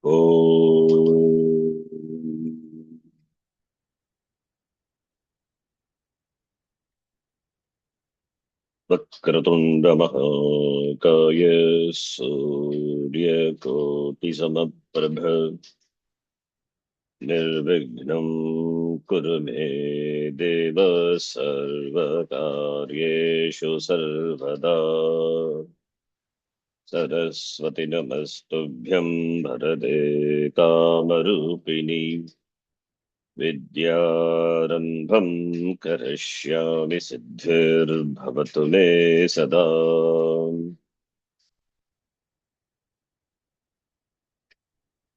ॐ वक्रतुण्डमहाकाय सूर्यकोटिसमप्रभ निर्विघ्नं कुरु मे देव सर्वकार्येषु सर्वदा सरस्वति नमस्तुभ्यं वरदे कामरूपिणि विद्यारम्भं करिष्यामि सिद्धिर्भवतु मे सदा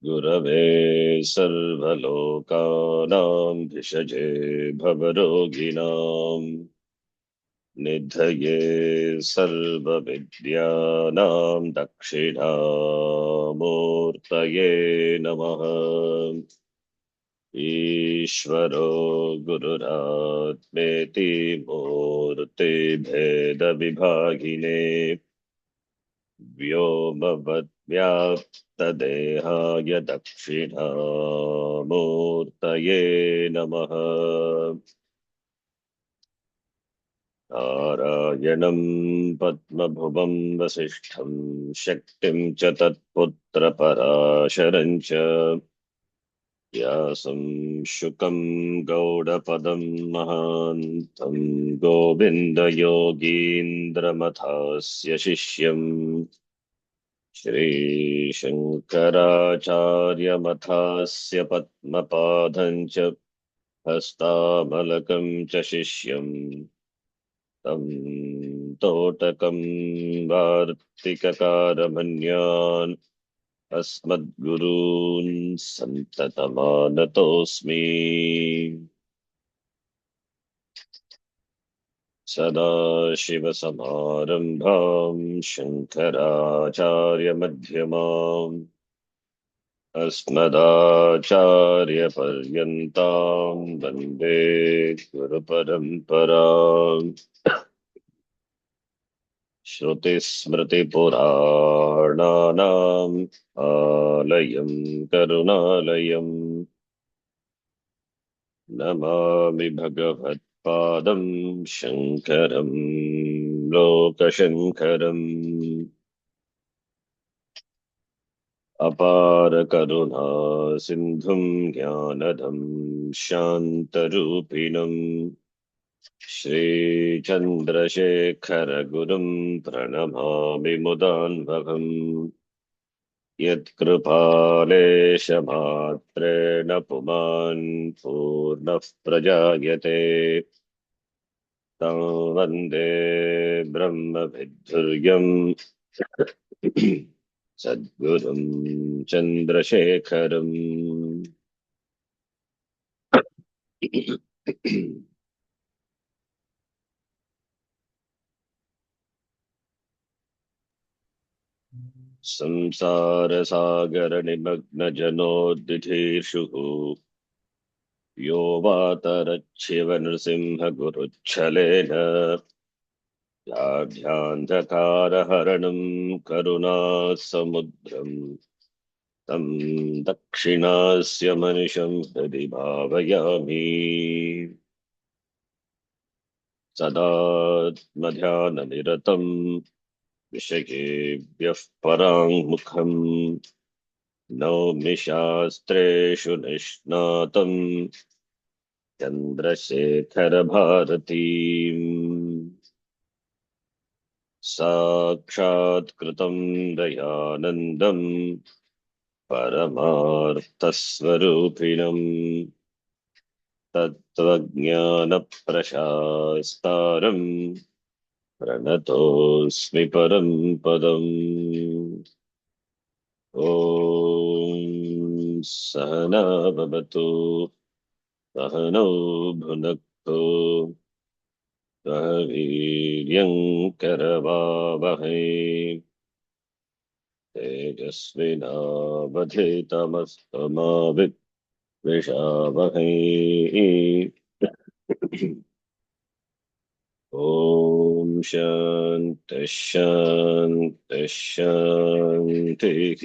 गुरवे सर्वलोकानां भिषजे भवरोगिणां निधये सर्वविद्यानां दक्षिणामूर्तये नमः ईश्वरो गुरुरात्मेति मूर्तिभेदविभागिने व्योमवद्व्याप्तदेहाय दक्षिणामूर्तये नमः नारायणं पद्मभुवं वसिष्ठं शक्तिं च तत्पुत्रपराशरं च व्यासं शुकं गौडपदं महान्तं गोविन्दयोगीन्द्रमथास्य शिष्यम् श्रीशङ्कराचार्यमथास्य पद्मपादं च हस्तामलकं च शिष्यम् तं तोटकं वार्तिककारमन्यान् अस्मद्गुरून् सन्ततमानतोऽस्मि सदाशिवसमारम्भां शङ्कराचार्यमध्यमाम् अस्मदाचार्यपर्यन्तां वन्दे गुरुपरम्पराम् श्रुतिस्मृतिपुराणानाम् आलयं करुणालयम् नमामि भगवत्पादं शङ्करं लोकशङ्करम् अपार करुणा सिन्धुं ज्ञानदं शान्तरूपिणम् श्रीचन्द्रशेखरगुरुं प्रणमामि मुदान्वहम् यत्कृपालेशमात्रेण पुमान् पूर्णः प्रजायते तं वन्दे ब्रह्मविद्धुर्यम् सद्गुरुं चन्द्रशेखरम् संसारसागरनिमग्नजनोद्दिधीर्षुः यो वातरच्छिवनृसिंहगुरुच्छलेन व्याध्यान्धकारहरणं करुणासमुद्रम् तं दक्षिणास्य मनिषं हृदि भावयामि सदात्मध्याननिरतं विषयेभ्यः पराङ्मुखम् नौमि शास्त्रेषु निष्णातं चन्द्रशेखरभारतीम् साक्षात्कृतं दयानन्दं परमार्थस्वरूपिणम् तत्त्वज्ञानप्रशास्तारम् प्रणतोऽस्मि परं पदम् ॐ सहना भवतु सहनौ भुनक्तु सह वीर्यं करवावहै तेजस्विनावधीतमस्तमा विद्विषावहै ॐ शान्तिः शान्तिः शान्तिः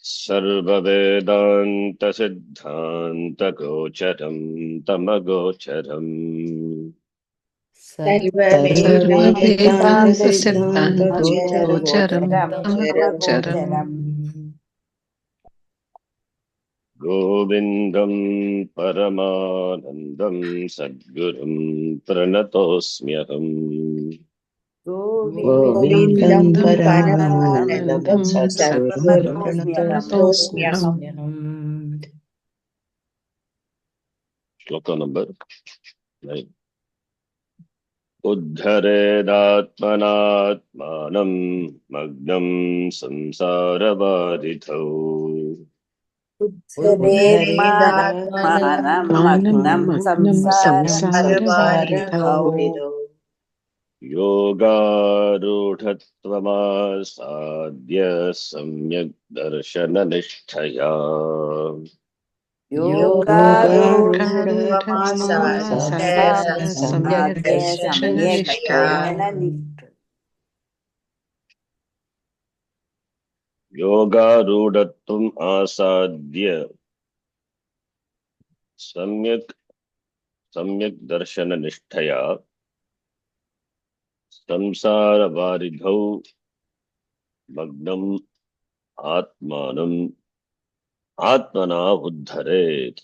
सर्ववेदान्तसिद्धान्तगोचरं तमगोचरम् सर्ववेदान्तसिद्धान्तगोचरं सर्ववेदान्तसिद्धान्तगोचरं तमगोचरम् तमगोचरम् गोविन्दं परमानन्दं सद्गुरुं प्रणतोऽस्म्यहम् गोविन्दं गोविन्दं गोविन्दं परमानन्दं परमानन्दं परमानन्दं सद्गुरुं सद्गुरुं सद्गुरुं प्रणतोऽस्म्यहम्. प्रणतोऽस्म्यहम्। प्रणतोऽस्म्यहम्। श्लोक नंबर 9 उद्धरेदात्मनात्मानं मग्नं संसारवारिधौ उद्धरेदात्मानं मानं मग्नं मग्नं संसारवारिधौ संसारवारिधौ योगारूढत्वमासाद्य सम्यक् दर्शननिष्ठया योगारूढत्वमासाद्य योगारूढत्वमासाद्य सम्यग् सम्यक् योगारूढत्वमासाद्य सम्यग्दर्शननिष्ठया दर्शननिष्ठया योगारूढत्वम् आसाद्य सम्यक् सम्यक् दर्शननिष्ठया संसारवारिधौ मग्नम् आत्मानम् आत्मना उद्धरेत्.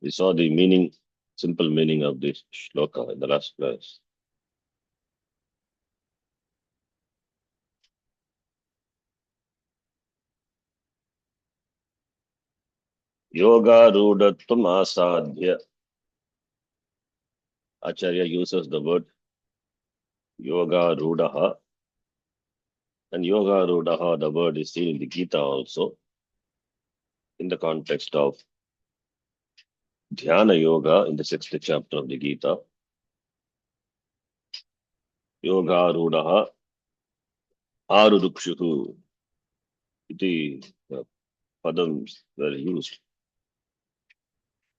We saw the meaning, simple meaning of this shloka in the last class. Yoga Rudatvam Asadhya. Acharya uses the word Yoga Rudaha. And Yoga Rudaha, the word is seen in the Gita also, in the context of Dhyana Yoga in the 6th chapter of the Gita. Yoga Rudaha Arurukshuhu. The padams were used.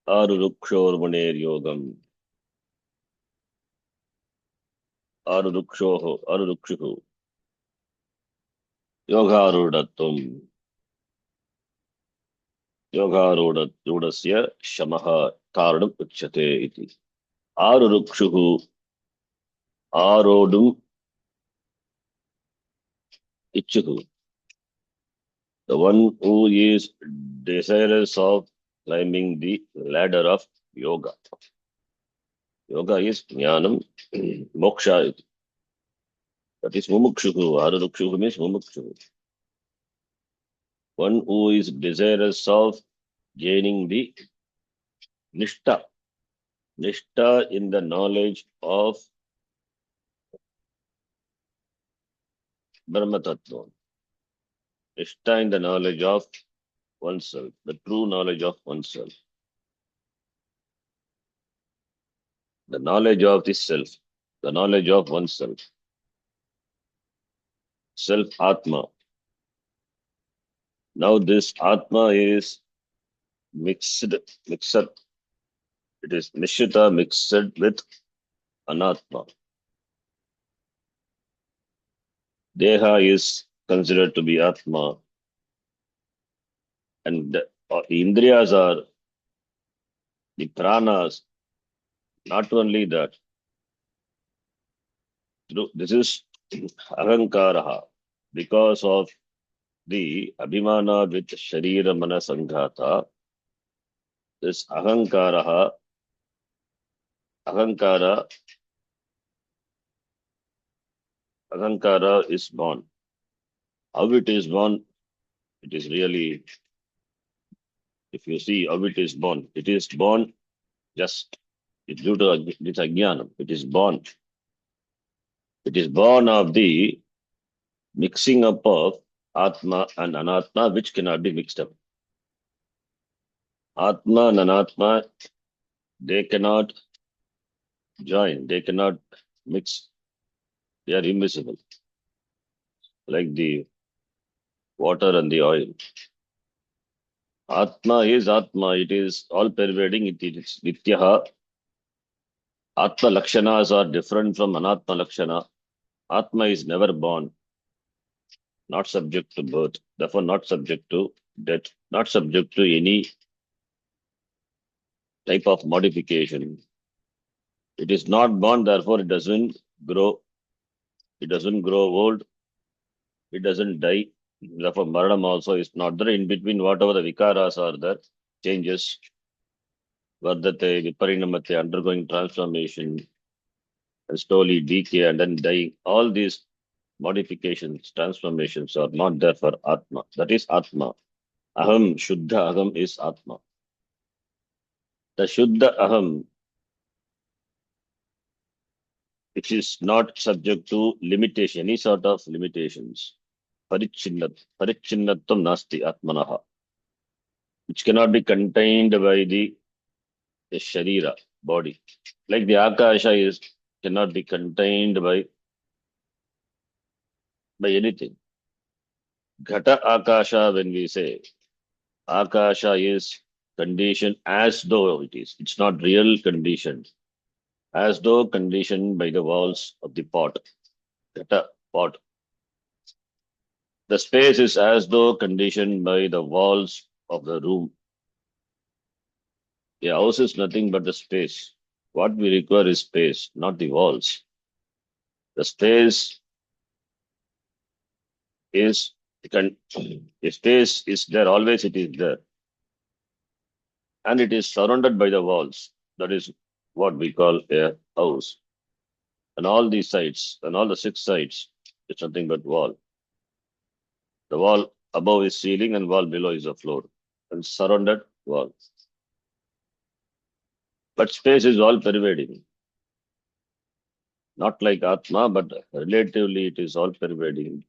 Arurukshorvaner Yogam. Arurukshuhu. Yoga Rudatvam. Yogarudasya shamaha karanam uchyate iti. Arurukshuhu arodum ichuhu. The one who is desirous of climbing the ladder of yoga. Yoga is jnanam, moksha iti. That is mumukshuhu. Arurukshuhu means mumukshuhu. One who is desirous of gaining the nishta. Nishta in the knowledge of Brahma Tattva. Nishta in the knowledge of oneself, the true knowledge of oneself, the knowledge of the self, the knowledge of oneself, self Atma. Now this Atma is mixed. It is Nishita mixed with Anatma. Deha is considered to be Atma, and the Indriyas are the pranas. Not only that, this is Ahankaraha, because of the Abhimana with Sharira Mana Sanghata, this Ahankara is born. How it is born, it is really, if you see how it is born just due to this ajnanam. It is born. It is born of the mixing up of Atma and Anatma, which cannot be mixed up. Atma and Anatma, they cannot join, they cannot mix. They are invisible, like the water and the oil. Atma is Atma, it is all pervading, it is Nityaha. Atma Lakshanas are different from Anatma Lakshana. Atma is never born, not subject to birth, therefore not subject to death, not subject to any type of modification. It is not born, therefore grow, it doesn't grow old, it doesn't die. Therefore, Maranam also is not there. In between, whatever the vikaras are there, changes, Vardate, Viparinamate, undergoing transformation, and slowly decay and then dying. All these modifications, transformations are not there for Atma. That is Atma. Aham, Shuddha Aham is Atma. The Shuddha Aham, which is not subject to limitation, any sort of limitations. Parichinnatvam nasti Atmanaha, which cannot be contained by the Sharira, body. Like the Akasha is cannot be contained by anything. Ghata Akasha, when we say Akasha is conditioned as though it is. It's not real condition. As though conditioned by the walls of the pot. Ghata, pot. The space is as though conditioned by the walls of the room. The house is nothing but the space. What we require is space, not the walls. The space is, the space is there, always it is there. And it is surrounded by the walls. That is what we call a house. And all these sides, and all the six sides, it's nothing but wall. The wall above is ceiling and wall below is the floor. And surrounded wall. But space is all pervading. Not like Atma, but relatively it is all pervading.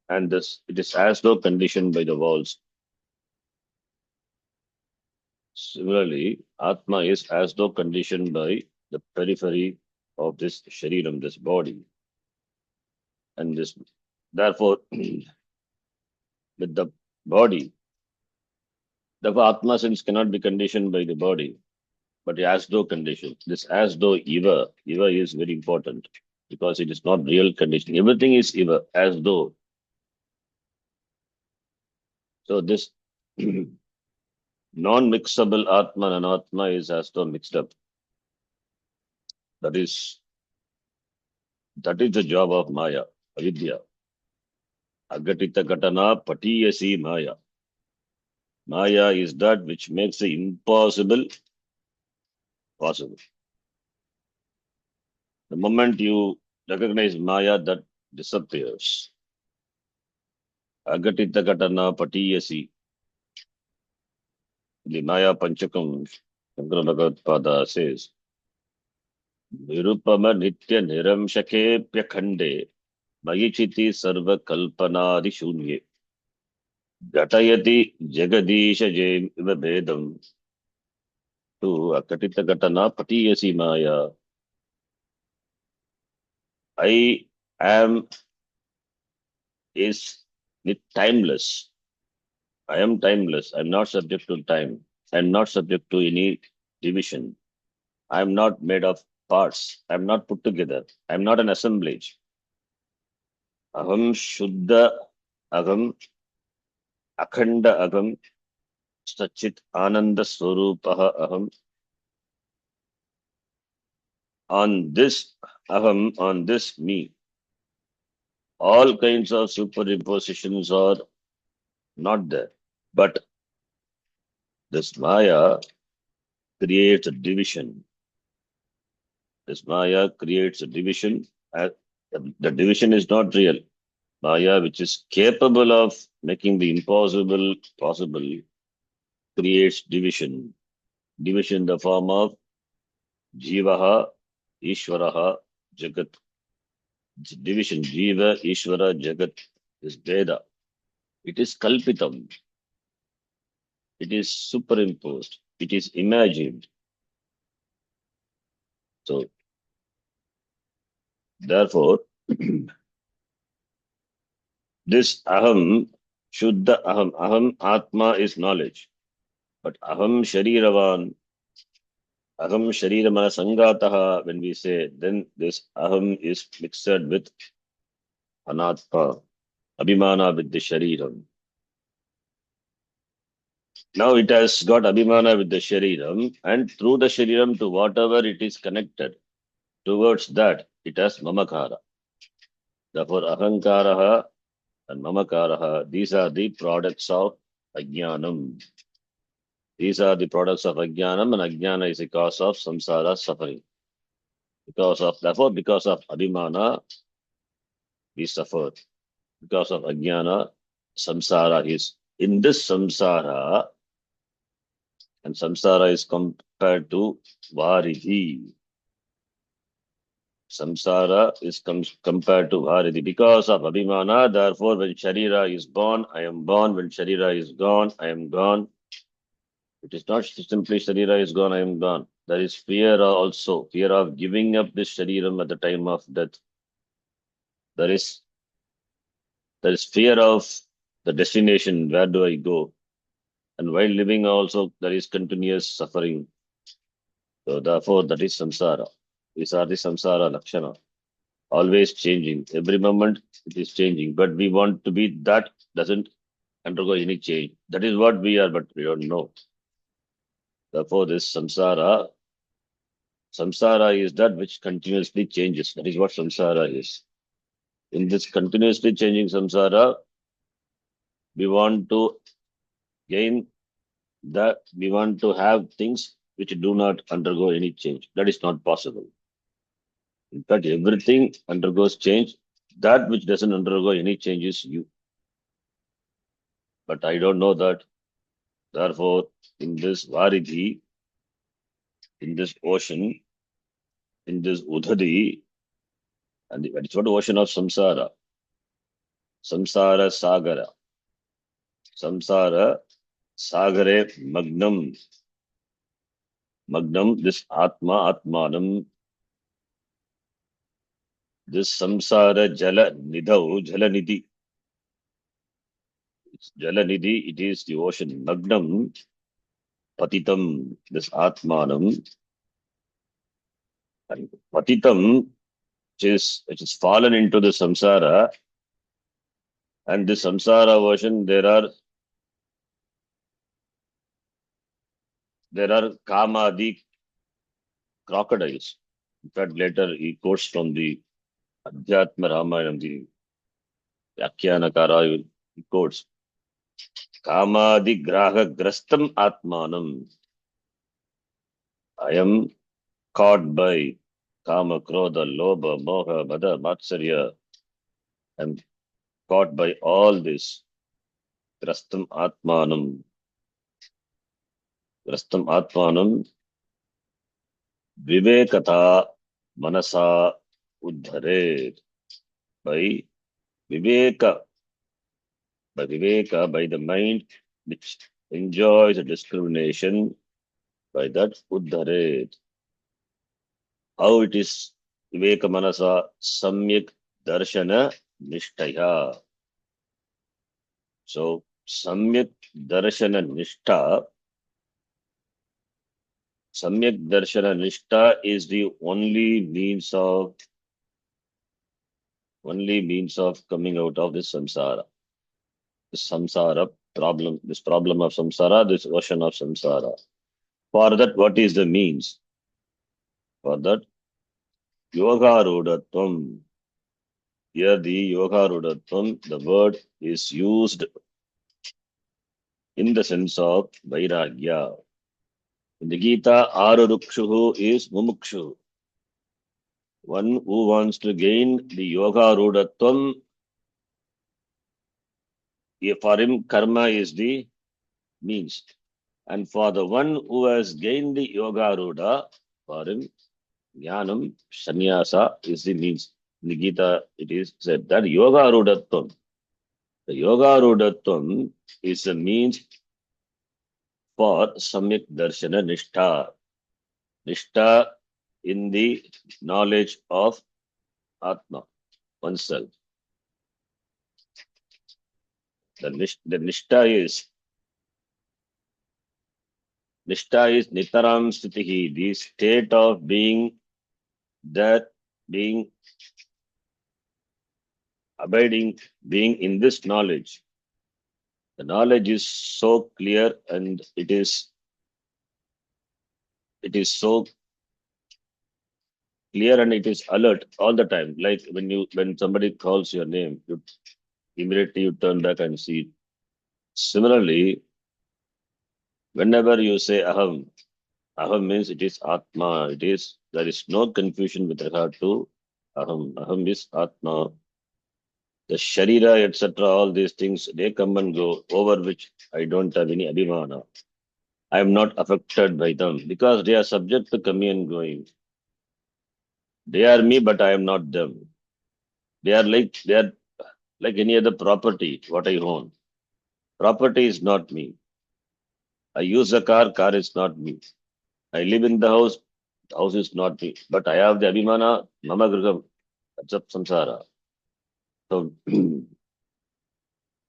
And this it is as though conditioned by the walls. Similarly, Atma is as though conditioned by the periphery of this shariram, this body. And this therefore with the body, therefore Atma sense cannot be conditioned by the body, but as though condition. This as though Eva is very important because it is not real conditioning. Everything is Eva, as though. So this non-mixable Atma and Anatma is as though mixed up. That is the job of Maya, Avidya. Agatita Katana Patiyasi Maya. Maya is that which makes the impossible possible. The moment you recognize Maya, that disappears. Agatita Katana Patiyasi. The Maya Panchakam, Shankara Bhagavad Pada says, Nirupama Nitya Niram Shake Pyakhande Mayichiti Sarva Kalpanadi Shunye Gatayati Jagadisha Jaim Iva Bedam to Akatita Gatana Patiyasi Maya. I am is timeless. I am timeless. I'm not subject to time. I'm not subject to any division. I'm not made of parts. I'm not put together. I'm not an assemblage. Aham Shuddha Aham Akhanda Aham Sachit Ananda Swarupaha Aham. On this Aham, on this me, all kinds of superimpositions are not there. But this Maya creates a division. This Maya creates a division. The division is not real. Maya, which is capable of making the impossible possible, creates division. Division in the form of Jivaha, Ishvaraha, Jagat. Division, Jiva, Ishvara, Jagat is Veda. It is Kalpitam. It is superimposed. It is imagined. So, therefore, this Aham, Shuddha Aham, Aham Atma is knowledge. But Aham Shariravan, Aham Shariramana Sangataha, when we say, then this Aham is mixed with Anatma, Abhimana with the Shariram. Now it has got Abhimana with the Shariram, and through the Shariram to whatever it is connected, towards that it has Mamakara. Therefore, Ahankaraha and Mamakaraha, these are the products of Ajnanam. These are the products of Ajnanam, and Ajnana is the cause of samsara suffering. Therefore, because of Abhimana, we suffer. Because of Ajnana, samsara is. In this samsara, and samsara is compared to Varidhi. Samsara is compared to Varidhi. Because of Abhimana, therefore, when Sharira is born, I am born. When Sharira is gone, I am gone. It is not simply Sharira is gone, I am gone. There is fear also, fear of giving up this Shariram at the time of death. There is fear of the destination, where do I go? And while living also, there is continuous suffering. So therefore, that is samsara. These are the samsara lakshana. Always changing. Every moment it is changing. But we want to be that doesn't undergo any change. That is what we are, but we don't know. Therefore, this samsara is that which continuously changes. That is what samsara is. In this continuously changing samsara, we want to gain that, we want to have things which do not undergo any change. That is not possible. In fact, everything undergoes change. That which doesn't undergo any change is you. But I don't know that. Therefore, in this Varidhi, in this ocean, in this Udhadi, and that is what ocean of samsara. Samsara Sagara. Samsara Sagare Magnam. Magnam, this Atma, Atmanam, this Samsara Jala Nidhau, Jala Nidhi. It's Jala Nidhi, it is the ocean. Magnam, Patitam, this Atmanam, and Patitam, which is fallen into the Samsara, and this Samsara ocean, there are Kamadi crocodiles. In fact, later he quotes from the Adhyatma Ramayana, the Yakyanakara, he quotes Kamadi Graha Grastam Atmanam. I am caught by Kama, Krodha, Lobha, Moha, Mada, Matsarya. I am caught by all this. Grastam Atmanam. Grastam Atmanam. Vivekata Manasa Uddhare. By Viveka, by the mind which enjoys a discrimination, by that Uddhare. How it is Viveka Manasa Samyak Darshana Nishtaya. So Samyak Darshana Nishtha is the only means of coming out of this samsara. This samsara problem, this problem of samsara, this ocean of samsara. For that, what is the means? For that, yoga rudatvam. Here the yoga rudatvam, the word is used in the sense of vairagya. In the Gita, arurukshuhu is mumukshu. One who wants to gain the yoga rudatvam, for him karma is the means. And for the one who has gained the yoga ruda, for him jnanam, sannyasa is the means. In the Gita, it is said that yoga rudatvam. The yoga rudatvam is a means for samyak darshana nishtha. Nishtha in the knowledge of Atma, oneself. The nishtha is nitaram sthitihi, the state of being that being abiding, being in this knowledge. The knowledge is so clear and it is so clear and it is alert all the time. Like when somebody calls your name, you immediately you turn back and see it. Similarly, whenever you say aham, aham means it is atma. There is no confusion with regard to aham. Aham is atma. The sharira, etc., all these things, they come and go, over which I don't have any abhimana. I am not affected by them because they are subject to coming and going. They are me, but I am not them. They are like any other property, what I own. Property is not me. I use a car is not me. I live in the house is not me. But I have the abhimana, mama griham, that's a samsara. So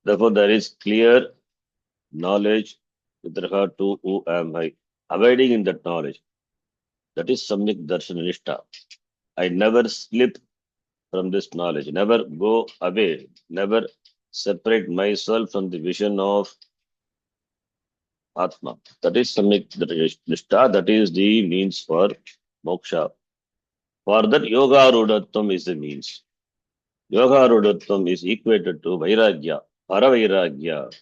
therefore there is clear knowledge with regard to who am I. Abiding in that knowledge. That is samyak darshan nishta. I never slip from this knowledge, never go away, never separate myself from the vision of Atma. That is samyak nishta, that is the means for moksha. For that, yoga rudatvam is the means. Yoga rudatvam is equated to vairagya, paravairagya.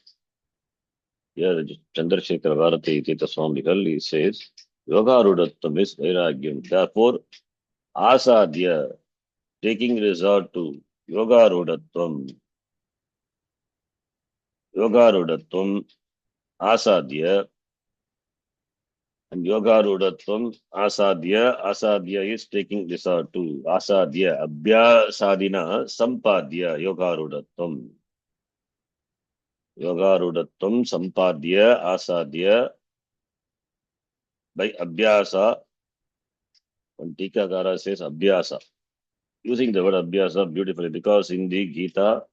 Here, Chandrasekhar Bharati Tita Swamigal says, yoga rudatvam is vairagyam. Therefore, asadhya, taking resort to yoga rudatvam, asadhya, and yoga rudatvam, asadhya is taking resort to, asadhya, abhyasadina, sampadhya, yoga rudatvam. Yogarudatvam sampadya asadhya by abhyasa. When Tikakara says abhyasa, using the word abhyasa beautifully because in the Gita,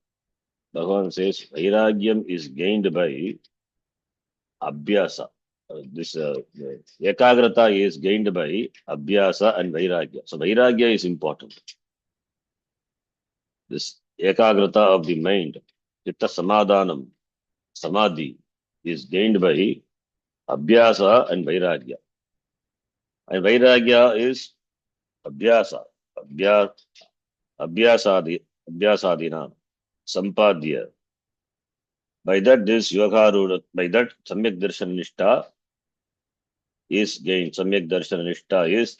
Bhagavan says vairagyam is gained by abhyasa. This ekagrata is gained by abhyasa and vairagya. So vairagya is important. This ekagrata of the mind, chitta samadhanam, samadhi, is gained by abhyasa and vairagya. And vairagya is abhyasa, abhya, abhyasadina, sampadya. By that, this yoga rule, by that, samyak darshan nishta is gained. Samyak darshan nishta is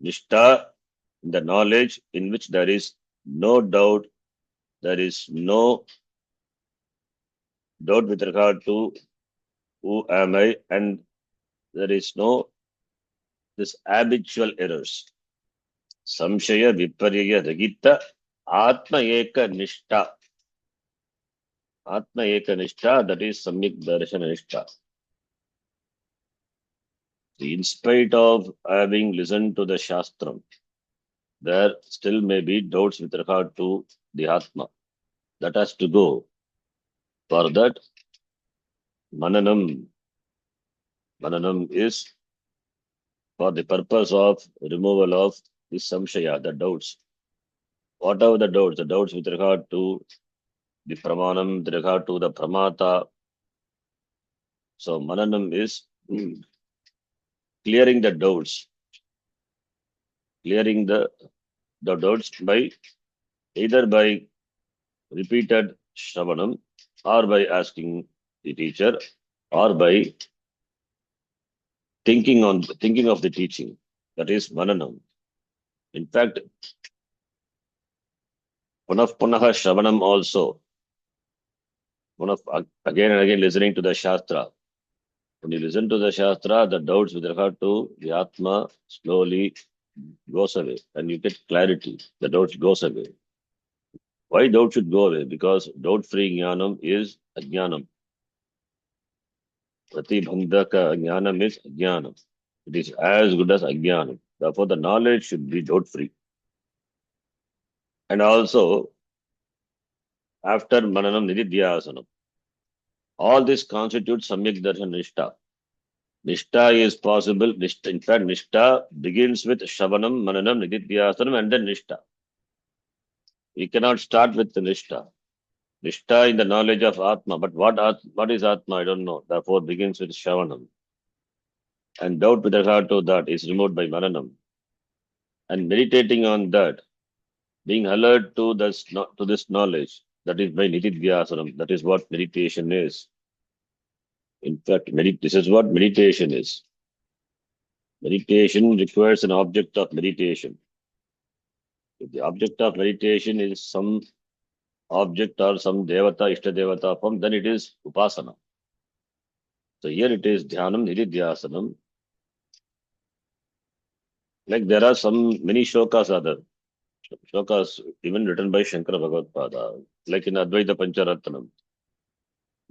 nishta, the knowledge in which there is no doubt, there is no doubt with regard to who am I, and there is no this habitual errors. Samshaya viparya ragita atma eka nishta. Atma eka nishta, that is samyak darshana nishta. In spite of having listened to the Shastram, there still may be doubts with regard to the Atma. That has to go. For that, Mananam. Mananam is for the purpose of removal of the Samshaya, the doubts. What are the doubts? The doubts with regard to the Pramanam, with regard to the Pramata. So, Mananam is clearing the doubts. Clearing the doubts by either by repeated Shravanam or by asking the teacher or by thinking of the teaching. That is Mananam. In fact, Punaha Shravanam also. Again and again listening to the Shastra. When you listen to the Shastra, the doubts with regard to the Atma slowly goes away and you get clarity. The doubt goes away. Why doubt should go away? Because doubt-free jnanam is ajnanam. Pratibandhaka jnanam is ajnanam. It is as good as ajnanam. Therefore, the knowledge should be doubt-free. And also, after mananam nididhyasanam, all this constitutes samyak darshan nishta. Nishta is possible. In fact, nishta begins with shravanam, mananam, nididhyasanam, and then nishta. We cannot start with the Nishta. Nishta in the knowledge of Atma. But what is Atma? I don't know. Therefore begins with Shravanam. And doubt with regard to that is removed by Maranam. And meditating on that, being alert to this knowledge, that is by Nididhyasanam. That is what meditation is. In fact, this is what meditation is. Meditation requires an object of meditation. If the object of meditation is some object or some devata, ishta devata form, then it is upasana. So here it is dhyanam, nididhyasanam. Like there are many shlokas are there. Shlokas even written by Shankara Bhagavad-pada, like in Advaita Pancharatnam.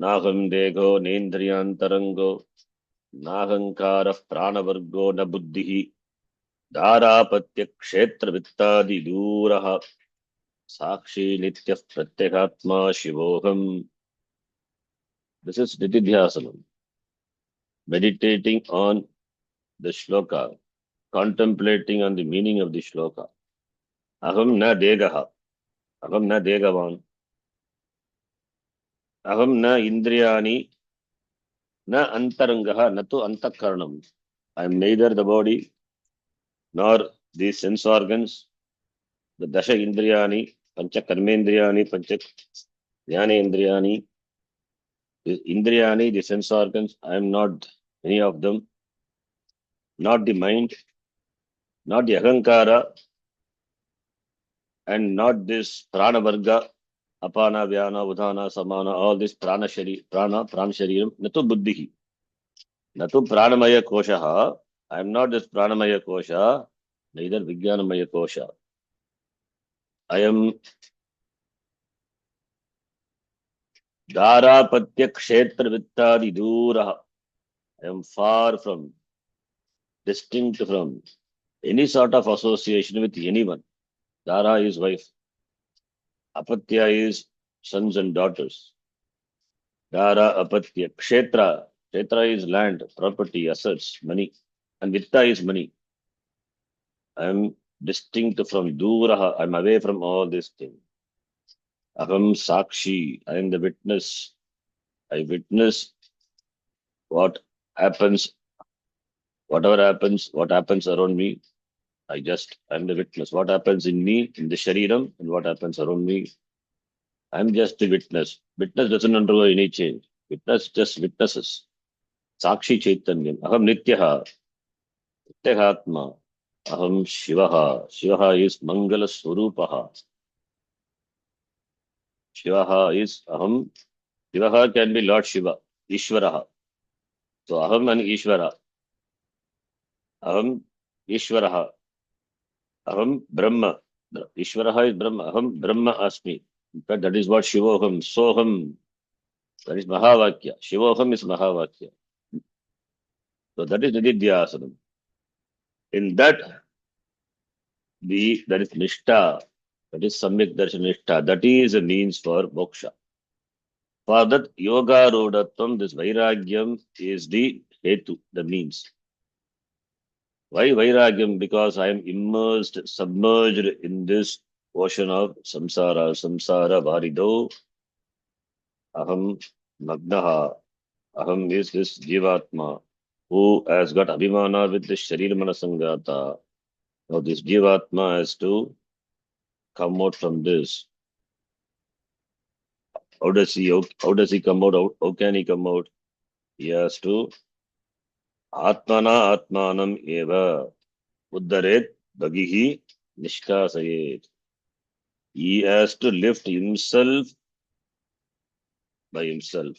Naham dego nendriyantarango, nahankara pranavargo na buddhihi, dharapatya kshetra vittadi duraha, sakshi nitya pratyekatma shivoham. This is nididhyasanam. Meditating on the shloka, contemplating on the meaning of the shloka. Aham na degaha, aham na degavan, aham na indriyani, na antarangaha, na tu antakaranam. I am neither the body nor the sense organs, the dasha indriyani, pancha karmendriyani, pancha jnanendriyani, the indriyani, the sense organs. I am not any of them, not the mind, not the ahankara, and not this prana varga, apana, vyana, udhana, samana, all this prana shariram, natu buddhihi, natu pranamaya koshaha. I am not this pranamaya kosha, neither vijnanamaya kosha. I am dharapatya kshetra vittadi duraha. I am far from, distinct from any sort of association with anyone. Dara is wife. Apatya is sons and daughters. Dara, apatya. Kshetra. Kshetra is land, property, assets, money. And vitta is money. I am distinct from duraha. I am away from all these things. Aham sakshi. I am the witness. I witness what happens, what happens around me. I'm the witness. What happens in me, in the shariram, and what happens around me. I'm just the witness. Witness doesn't undergo any change. Witness just witnesses. Sakshi Chaitanyam. Aham Nityaha. Nityahatma. Aham Shivaha. Shivaha is Mangala Swarupaha. Shivaha is Aham. Shivaha can be Lord Shiva. Ishvaraha. So Aham and Ishvara. Aham Ishvaraha. Aham Brahma. Ishvaraha is Brahma. Aham Brahma Asmi. In fact, that is what Shivoham. Soham. That is Mahavakya. Shivoham is Mahavakya. So that is Nididhyasanam. In that, that is Nishta. That is Samyak Darshan Nishta. That is a means for moksha. For that Yoga Rodatvam, this Vairagyam is the Hetu, the means. Why Vairagyam? Because I am immersed, submerged in this ocean of samsara. Samsara varido. Aham Magnaha. Aham is this Jivatma who has got Abhimana with the Sharir Manasangata. Now this Jivatma has to come out from this. How does he come out? How can he come out? He has to Atmana Atmanam Eva Uddaret Bagihi Nishkasayet. He has to lift himself by himself.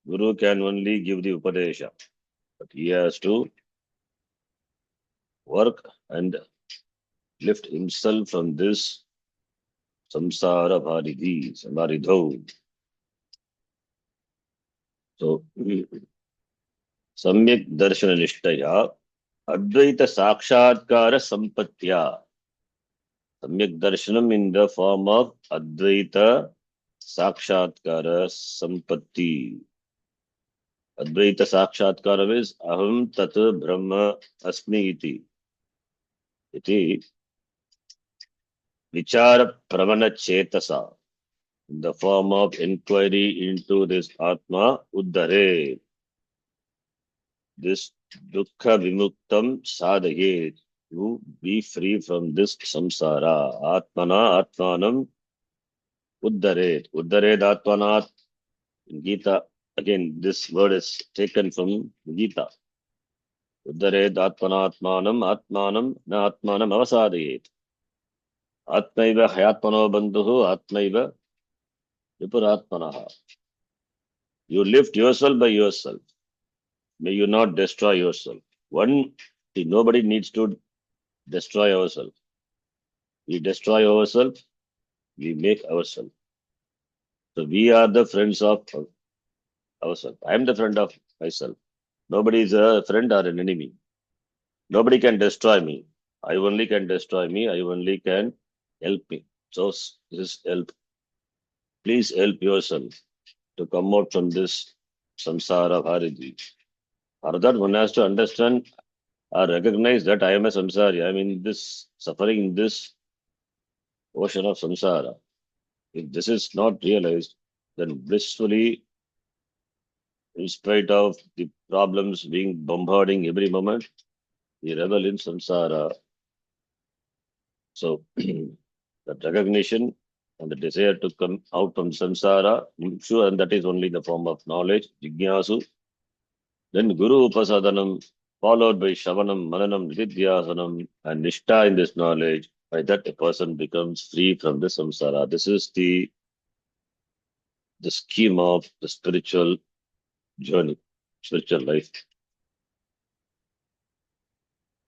Guru can only give the Upadesha, but he has to work and lift himself from this samsara varidho. So, Samyak Darshana Nishtaya Advaita Sakshatkara Sampatya. Samyak Darshanam in the form of Advaita Sakshatkara Sampatti. Advaita Sakshatkara is Aham Tat Brahma Asmi iti. Vichara Pravana Chetasa, in the form of inquiry into this Atma Uddare, this Dukkha Vimuktam Sadhaye, to be free from this samsara. Atmana Atmanam Uddare. Uddare Atmanat in Gita. Again, this word is taken from Gita. Uddare Atmanatmanam Atmanam Na Atmanam Avasadayet. Atmaiva Hayatmano Bandhuhu Atmaiva Vipuratmanaha. You lift yourself by yourself. May you not destroy yourself. Nobody needs to destroy ourselves. We destroy ourselves, we make ourselves. So we are the friends of ourselves. I am the friend of myself. Nobody is a friend or an enemy. Nobody can destroy me. I only can destroy me. I only can help me. So this help. Please help yourself to come out from this samsara bharati. For that, one has to understand or recognize that I am a samsari. I am in this suffering in this ocean of samsara. If this is not realized, then blissfully, in spite of the problems being bombarding every moment, we revel in samsara. So that recognition and the desire to come out from samsara, sure, and that is only the form of knowledge, jignasu. Then Guru Upasadanam, followed by Shavanam, Mananam, Nididhyasanam, and Nishta in this knowledge. By that, a person becomes free from the samsara. This is the scheme of the spiritual journey, spiritual life.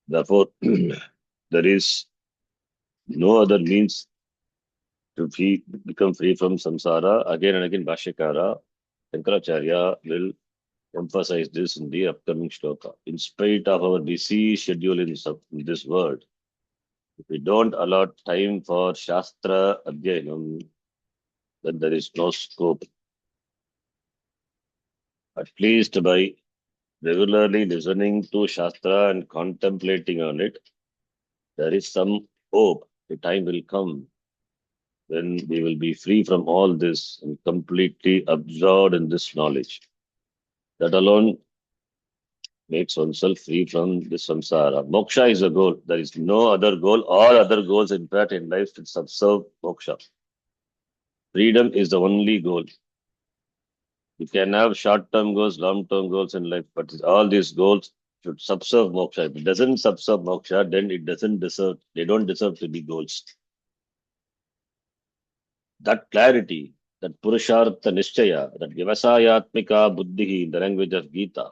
Therefore, there is no other means to become free from samsara. Again and again, Bhashyakara, Shankaracharya will emphasize this in the upcoming shloka. In spite of our busy schedule in this world, if we don't allot time for Shastra Adhyayanam, then there is no scope. At least by regularly listening to Shastra and contemplating on it, there is some hope. The time will come when we will be free from all this and completely absorbed in this knowledge. That alone makes oneself free from this samsara. Moksha is a goal. There is no other goal. All other goals, in fact, in life should subserve moksha. Freedom is the only goal. You can have short-term goals, long-term goals in life, but all these goals should subserve moksha. If it doesn't subserve moksha, then it doesn't deserve. They don't deserve to be goals. That clarity, that purushartha nishchaya, that vyavasayatmika buddhi in the language of Gita,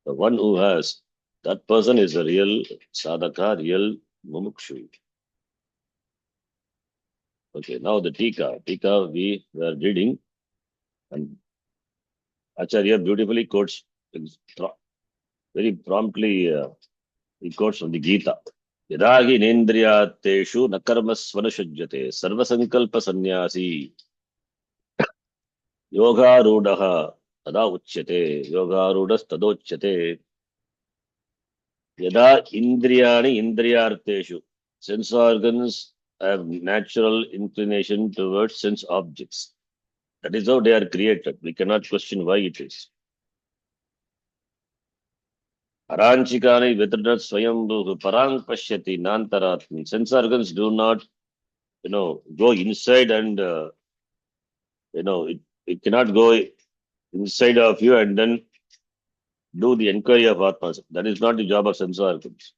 the one who has, that person is a real sadhaka, real mumukshu. Okay, now the Tika. Tika we were reading, and Acharya beautifully quotes, very promptly, he quotes from the Gita. यदा हि नेन्द्रियातेषु न कर्मस्वनुषज्यते सर्वसङ्कल्पसन्न्यासी योगारूढः तदा उच्यते योगारूढस्तदोच्यते यदा इन्द्रियाणि इन्द्रियार्थेषु sense organs have natural inclination towards sense objects. That is how they are created. We cannot question why it is. Aranchikani vidrat swayambhu parang pashyati nantaratmi. Sense organs do not, go inside and, it cannot go inside of you and then do the inquiry of Atma. That is not the job of sense organs.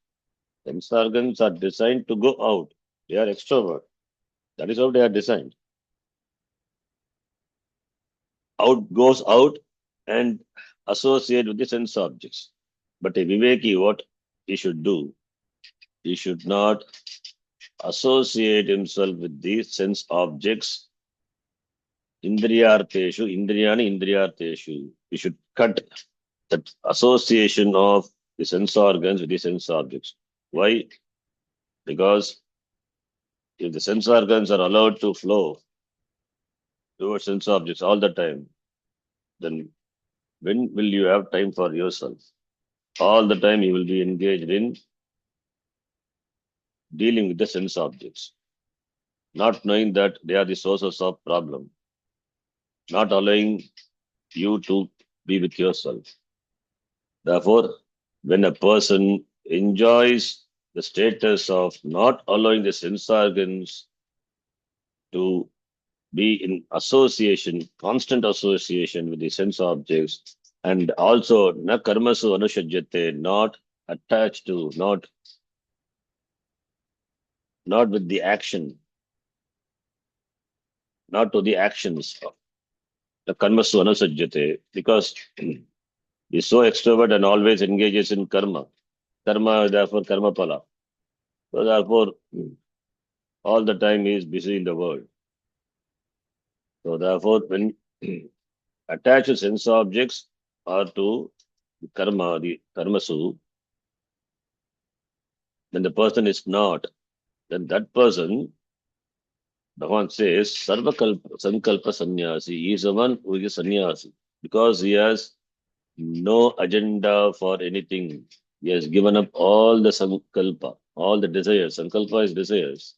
Sense organs are designed to go out. They are extrovert. That is how they are designed. Out goes out and associate with the sense objects. But a Viveki, what he should do, he should not associate himself with the sense objects. Indriyarteshu, indriyani indriyarteshu. He should cut that association of the sense organs with the sense objects. Why? Because if the sense organs are allowed to flow towards sense objects all the time, then when will you have time for yourself? All the time you will be engaged in dealing with the sense objects, not knowing that they are the sources of problem, not allowing you to be with yourself. Therefore, when a person enjoys the status of not allowing the sense organs to be in association, constant association with the sense objects, and also na karmasu anushajyate, not attached to, not with the action, not to the actions. The karmasu anusajyate, because he's so extrovert and always engages in karma. Karma, therefore, karma pala. So therefore, all the time he is busy in the world. So therefore, when attached to sense objects or to karma, the karmasu, when the person is not, then that person, Bhagavan says, Sarvakalpa Sankalpa Sannyasi, he is the one who is a sannyasi because he has no agenda for anything. He has given up all the sankalpa, all the desires. Sankalpa is desires.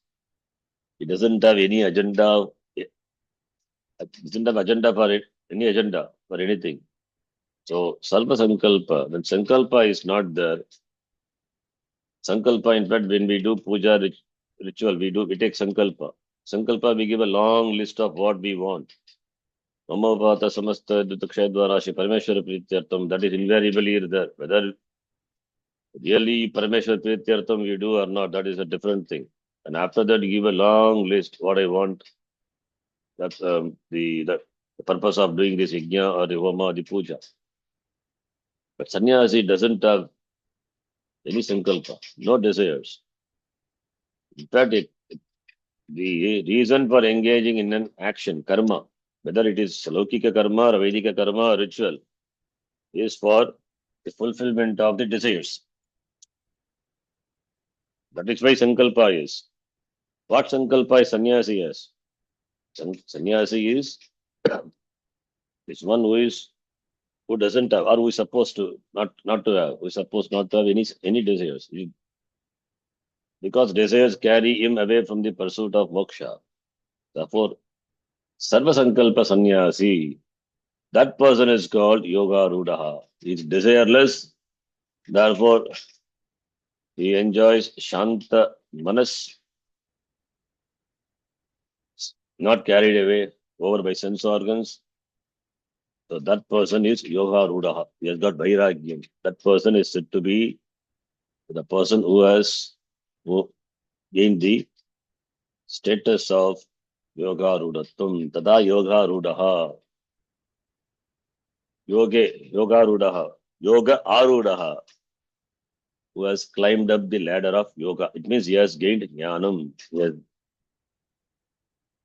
He doesn't have any agenda, doesn't have agenda for it, any agenda for anything. So Sarva Sankalpa, when Sankalpa is not there, Sankalpa, in fact, when we do puja ritual, we take Sankalpa. Sankalpa, we give a long list of what we want. Mamavata Samasta Dutakshadvarashi Parameshwara Prityartam, that is invariably there. Whether really Parameshwara Prityartam we do or not, that is a different thing. And after that, you give a long list what I want. That's the purpose of doing this yajna or the homa or the puja. But sannyasi doesn't have any sankalpa, no desires. In fact, the reason for engaging in an action, karma, whether it is Laukika karma or Vedika karma or ritual, is for the fulfillment of the desires. That is why sankalpa is. What sankalpa is sannyasi has? Sannyasi is one who doesn't have, or who is supposed to not to have, who is supposed not to have any desires. Because desires carry him away from the pursuit of moksha. Therefore, sarva sankalpa sannyasi, that person is called yoga rudaha. He is desireless. Therefore, he enjoys shanta manas, not carried away over by sense organs. So that person is yoga rudaha. He has got vairagyam. That person is said to be the person who gained the status of yoga rudatvam. Tada yoga rudaha. Yoga rudaha. Yoga arudaha. Who has climbed up the ladder of yoga. It means he has gained jnanam.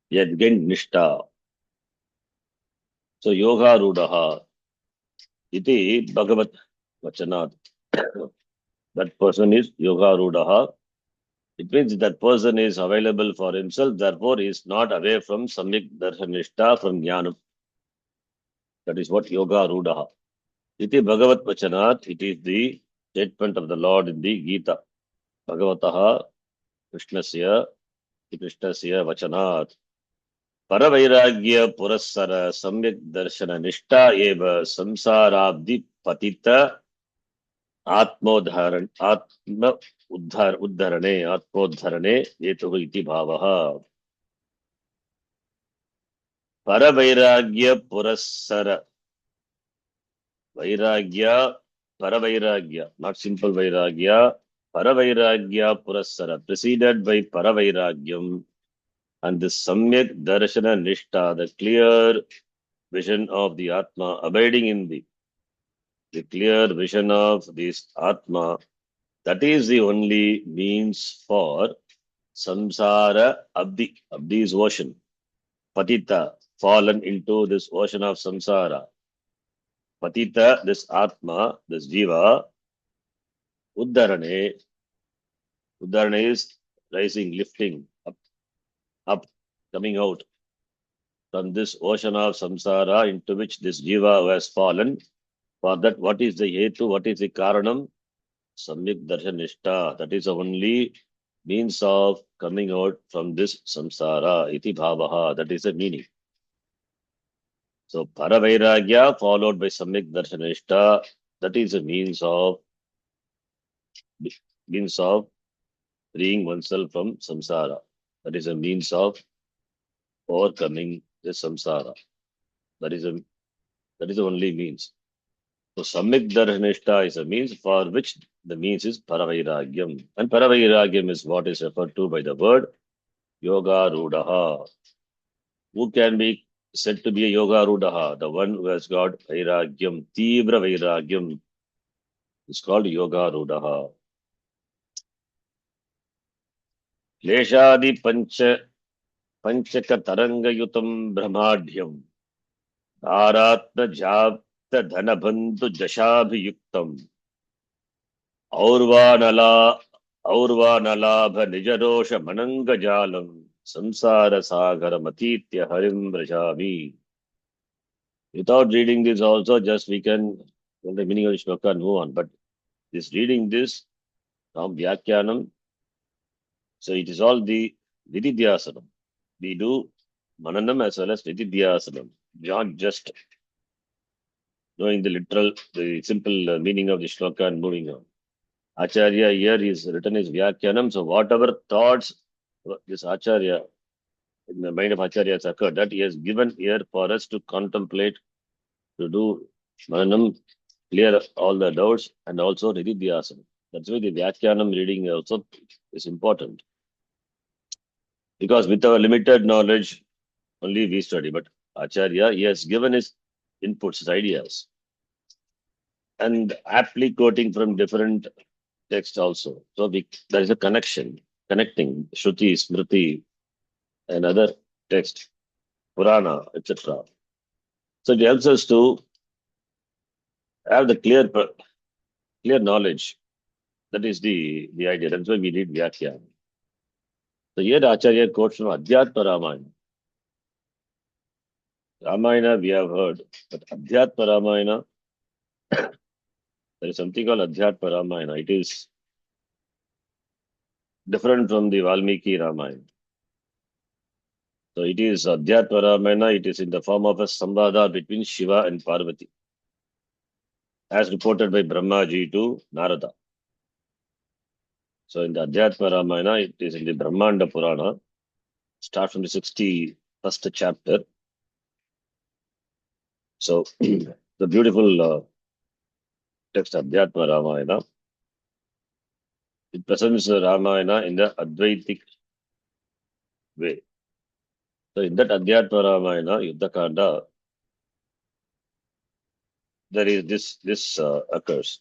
He has gained nishta. So yoga rudaha. Iti Bhagavat Vachanat. That person is yoga rudaha. It means that person is available for himself, therefore he is not away from samyak darshanishta, from jnanam. That is what yoga rudaha. Iti Bhagavat Vachanat, it is the statement of the Lord in the Gita. Bhagavataha Krishnasya Vachanat. Paravairagya Purassara Samyak Darshana Nishta Eva Samsarabdi Patita Atmodharan Atma Uddharane Atmodharane Yetuhu iti Bhavaha. Paravairagya Purassara. Vairagya, Paravairagya, not simple Vairagya, Paravairagya Purassara, preceded by Paravairagyam, and the Samyak Darshana Nishta, the clear vision of the Atma, abiding in the clear vision of this Atma, that is the only means for Samsara Abdi. Abdi is ocean. Patita, fallen into this ocean of Samsara. Patita, this Atma, this Jiva, Uddharane, Uddharane is rising, lifting, up, coming out from this ocean of samsara into which this Jiva has fallen. For that, what is the hetu, what is the karanam? Samyak darshanishta. That is the only means of coming out from this samsara, iti bhavaha, that is the meaning. So paravairagya followed by samyak darshanishta, that is a means of freeing oneself from samsara. That is a means of overcoming the samsara. That is a that is the only means. So samyak darshanishta is a means for which the means is paravairagyam. And paravairagyam is what is referred to by the word yoga rudaha. Who can be said to be a yoga rudaha? The one who has got vairagyam, tibra vairagyam is called yoga rudaha. Kleshadi panchaka taranga yutam brahmadhyam. Dharatma japta dhanabandhu jashabhiyuktam. Aurvanala Aurvanalabha nijarosha mananga jalam. Samsara sagara matitya harim brajami. Without reading this also, just we can know the meaning of the shloka and move on. But this reading this from Vyakyanam, so it is all the Nididhyasanam. We do Mananam as well as Nididhyasanam. Not just knowing the simple meaning of the shloka and moving on. Acharya here is written as Vyakyanam. So whatever thoughts this Acharya, in the mind of Acharya has occurred, that he has given here for us to contemplate, to do Mananam, clear all the doubts, and also Nididhyasana. That's why the Vyakyanam reading also is important. Because with our limited knowledge, only we study. But Acharya, he has given his inputs, his ideas, and aptly quoting from different texts also. So there is a connection, connecting Shruti, Smriti, and other text, Purana, etc. So it helps us to have the clear knowledge. That is the idea. That's why we need Vyakya. So here Acharya quotes from Adhyatma Ramayana. Ramayana we have heard, but Adhyatma Ramayana, there is something called Adhyatma Ramayana. It is different from the Valmiki Ramayana. So it is Adhyatma Ramayana, it is in the form of a samvada between Shiva and Parvati, as reported by Brahmaji to Narada. So in the Adhyatma Ramayana, it is in the Brahmanda Purana, start from the 61st chapter. So the beautiful text Adhyatma Ramayana, it presents the Ramayana in the Advaitic way. So in that Adhyatma Ramayana, Yuddhakanda, there is this occurs,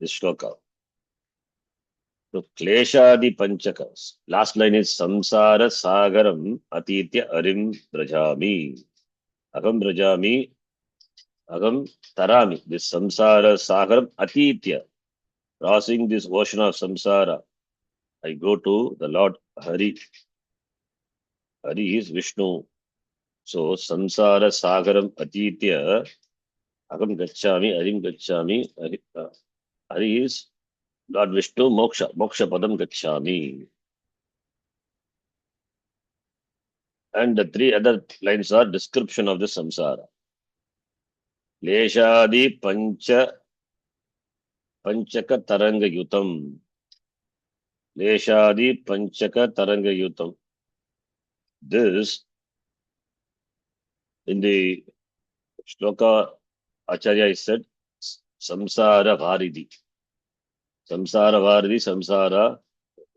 this shloka. So Kleshadi Panchakas. Last line is Samsara Sagaram Atitya Arim Brajami. Agam Brajami, Agam Tarami. This Samsara Sagaram Atitya. Crossing this ocean of samsara, I go to the Lord Hari. Hari is Vishnu. So samsara sagaram atitya agam gacchami, arim gacchami. Hari is Lord Vishnu, moksha padam gacchami. And the three other lines are description of the samsara. Kleshadi panchaka taranga yutam. Kleshadi panchaka taranga yutam. This in the shloka Acharya is said samsara varidi. Samsara varidi, samsara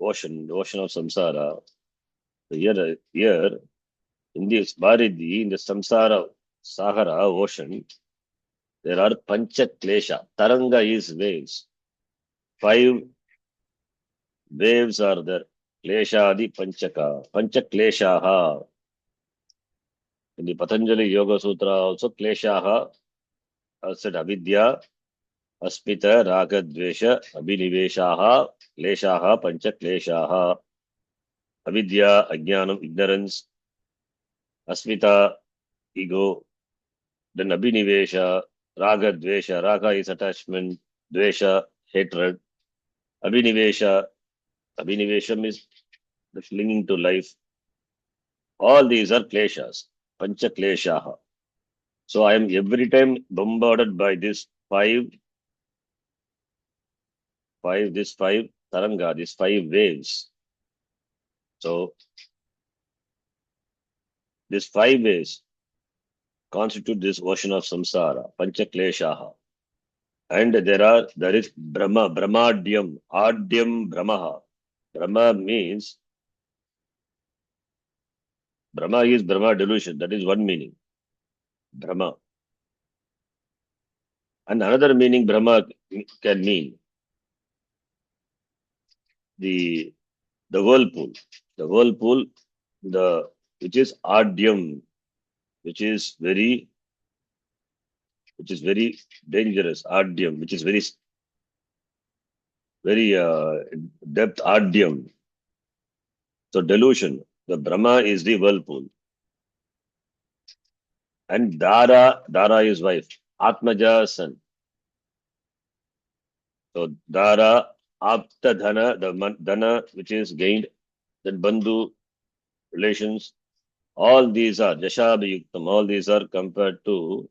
ocean of samsara. So here in this varidi, in the samsara sahara ocean, there are pancha klesha. Taranga is waves. 5 waves are there. Kleshadi panchaka. Pancha kleshaha. In the Patanjali Yoga Sutra also kleshaha said avidya, aspita, raga, dvesha, abhiniveshaha, kleshaha, pancha kleshaha. Avidya, ajnanam, ignorance, asmita, ego, then abhinivesha, raga, dvesha, raga is attachment, dvesha, hatred, abhinivesha, Abhinivesham is the clinging to life. All these are kleshas, pancha kleshaha. So I am every time bombarded by this five taranga, these five waves. So these five waves constitute this ocean of samsara, pancha kleshaha. And there is Brahma, Brahmadyam, Adyam Brahmaha. Brahma means Brahma is Brahma delusion. That is one meaning. Brahma. And another meaning Brahma can mean the the whirlpool. The whirlpool, the which is Adyam, which is very dangerous. Adyam, which is very depth Adyam. So delusion. The Brahma is the whirlpool. And Dara is wife. Atmaja son. So Dara, Apta Dhana, the Dhana which is gained, then Bandhu, relations, all these are Jashabhayuktam, all these are compared to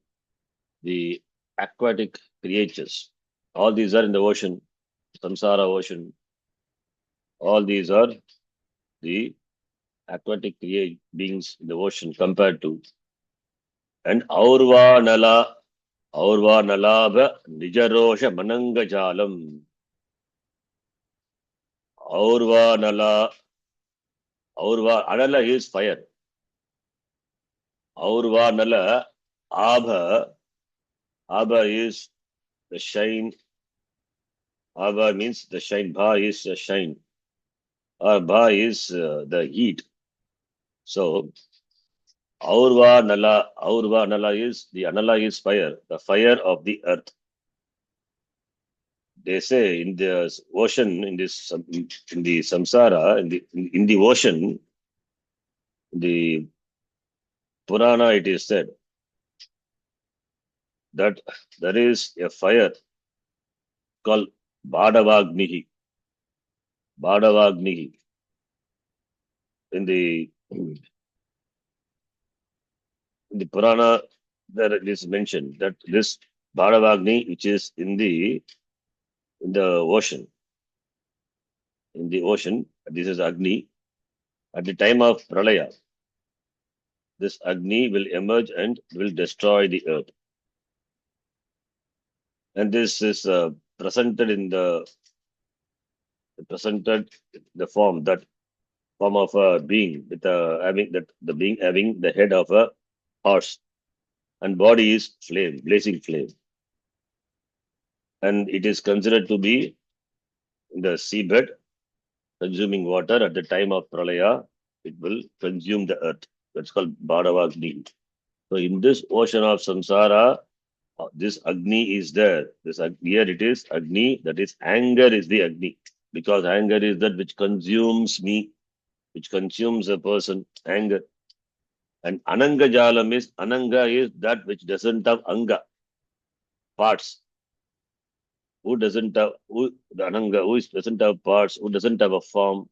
the aquatic creatures. All these are in the ocean, samsara ocean. All these are the aquatic beings in the ocean compared to. And Aurva Nalabha Nijarosha Mananga Jalam. Aurva Anala is fire. Aurva Nala Abha is the shine. Abha means the shine. Bha is the shine. Or Bha is the heat. So Aurva Nala is the Anala is fire, the fire of the earth. They say in the ocean, in the samsara, in the ocean, the Purana, it is said that there is a fire called Badavagnihi. Badavagnihi. In the Purana, there it is mentioned that this Badavagni, which is in the ocean, this is Agni. At the time of Pralaya, this Agni will emerge and will destroy the earth. And this is presented in the form of a being with the being having the head of a horse and body is flame, blazing flame. And it is considered to be in the seabed, consuming water at the time of Pralaya, it will consume the earth. That's called Bhadavagni. So in this ocean of samsara, this Agni is there. Here it is Agni, that is anger is the Agni. Because anger is that which consumes me, which consumes a person, anger. And Ananga Jalam Ananga is that which doesn't have Anga, parts. Who doesn't have, the Ananga, doesn't have parts, who doesn't have a form.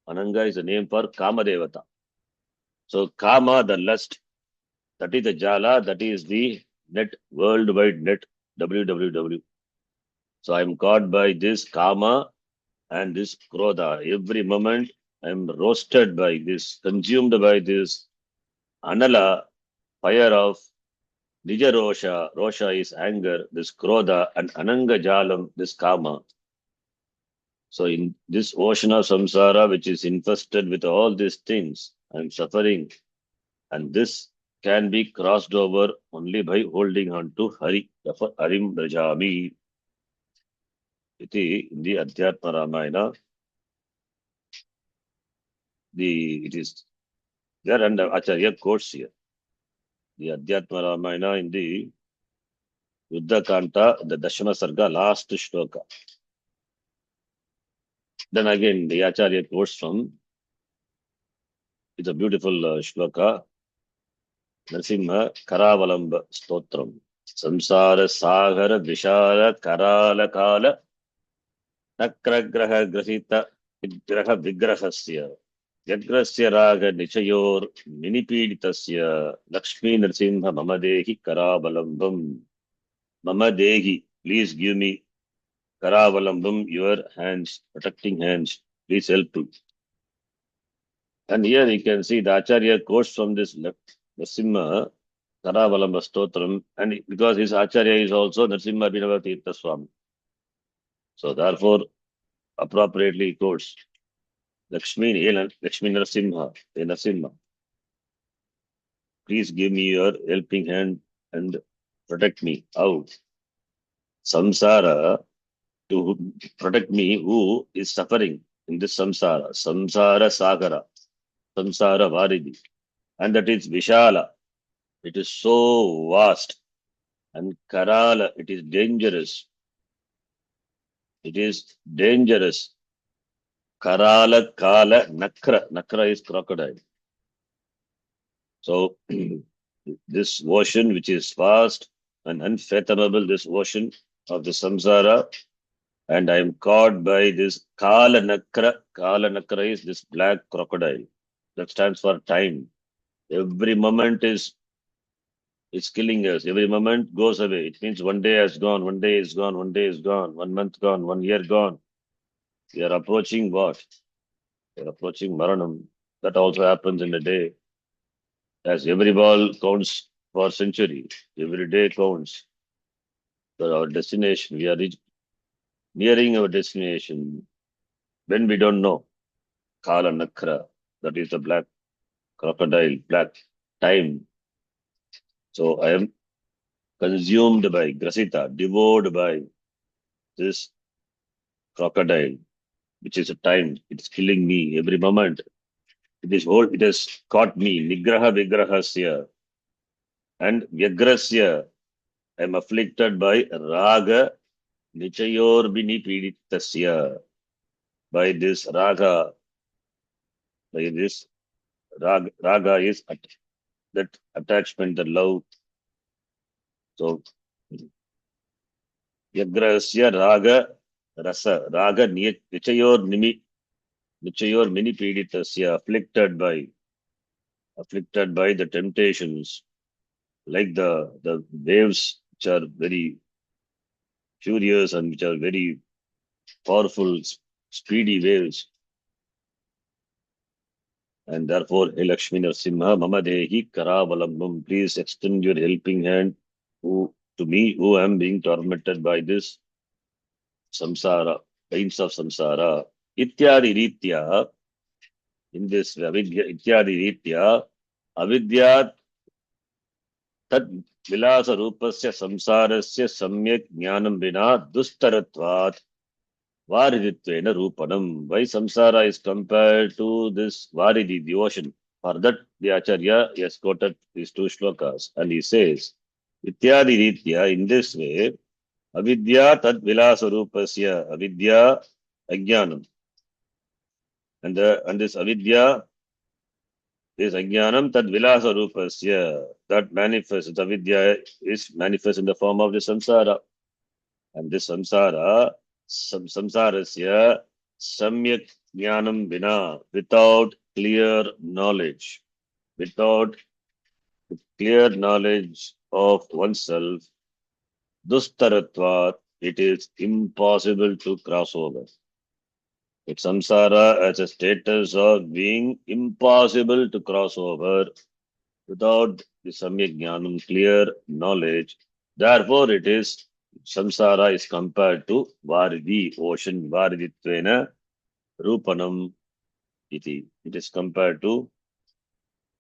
Ananga is a name for Kama Devata. So Kama, the lust, that is the Jala, that is the net, worldwide net, www. So I am caught by this Kama and this Krodha. Every moment I am roasted by this, consumed by this Anala, fire of Nija Rosha. Rosha is anger, this Krodha, and Ananga Jalam, this Kama. So in this ocean of samsara, which is infested with all these things, I am suffering. And this can be crossed over only by holding on to Hari. Therefore, Harim Brajami. In the Adhyatma Ramayana, it is there under Acharya quotes here. The Adhyatma Ramayana in the Yuddha Kanta, the Dashama Sarga, last shloka. Then again, the Acharya quotes from, it's a beautiful shloka, Narasimha Karavalamba Stotram. Samsara Sagara Vishara Karala Kala Nakragraha Grahita Vigraha Vigrahasya. Yagrasya Raga Nichayor Minipeditasya Lakshmi Nrsimha Mamadehi Karabalambam. Mamadehi, please give me Karavalambam, your hands, protecting hands. Please help me. And here you can see the Acharya quotes from this Nrsimha Karavalamba Stotram, and because his Acharya is also Nrsimha Abhinava Tirtha Swami. So therefore, appropriately he quotes Lakshmi Nrsimha, Nrsimha. Please give me your helping hand and protect me. How? Samsara, to protect me who is suffering in this samsara. Samsara Sagara, Samsara Varidi. And that is Vishala. It is so vast. And Karala, it is dangerous. It is dangerous. Karala, Kala, Nakra. Nakra is crocodile. So, this ocean, which is vast and unfathomable, this ocean of the samsara, and I am caught by this Kala Nakra. Kala Nakra is this black crocodile. That stands for time. Every moment is killing us. Every moment goes away. It means one day has gone, one day is gone, one day is gone, 1 month gone, 1 year gone. We are approaching what? We are approaching Maranam. That also happens in a day. As every ball counts for century, every day counts for our destination. We are nearing our destination when we don't know. Kala Nakra, that is the black crocodile, black time. So I am consumed by Grasita, devoured by this crocodile, which is a time. It's killing me every moment. It has caught me. Nigraha Vigrahasya and Vyagrasya. I am afflicted by Raga Nichayor Binipiditasya. By this Raga, by this Raga is that attachment, the love. So Vyagrasya Raga Rasa. Raga Nichayor Minipiditasya. Afflicted by the temptations, like the waves which are very furious and which are very powerful, speedy waves. And therefore, Hey Lakshmi Narasimha, Mama Dehi Karavalambam, please extend your helping hand to me, who am being tormented by this samsara, pains of samsara. Ityadi Ritya, in this Avidya, Ityadi Ritya, Avidya Tad Vilasa Rupasya Samsarasya Samyak Jnanam Vina Dustaratvat Variditvena Rupanam. Why samsara is compared to this Varidi, the ocean? For that, the Acharya has quoted these two shlokas, and he says, Ityadi Ritya, in this way, Avidya Tad Vilasa Rupasya, Avidya Ajnanam. And this Avidya is Ajnanam Tad Vilasa Rupasya, that manifests, the Avidya is manifest in the form of the samsara. And this samsarasya samyak jnanam vina, without clear knowledge, without clear knowledge of oneself, dustaratvat, it is impossible to cross over. It's samsara as a status of being impossible to cross over without the samyak jnanam, clear knowledge. Therefore, it is samsara is compared to Varidi, ocean, Variditvena, Rupanam iti. It is compared to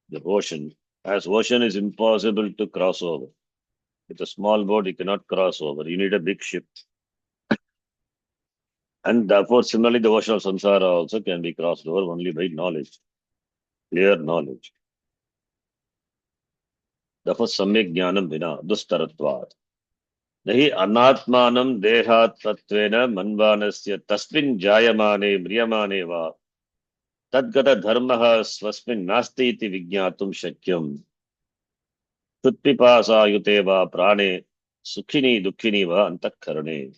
the ocean. As ocean is impossible to cross over. With a small boat, you cannot cross over. You need a big ship. And therefore, similarly, the ocean of samsara also can be crossed over only by knowledge, clear knowledge. Therefore, samyak jnanam vina, dustaratvat. Nahi anatmanam dehat tatvena manvanasya tasmin jayamane mriyamane va tadgata dharmaha swasmin nasti iti vijñatum shakyam tutpipasa yute va prane sukhini dukhini va antakkarane.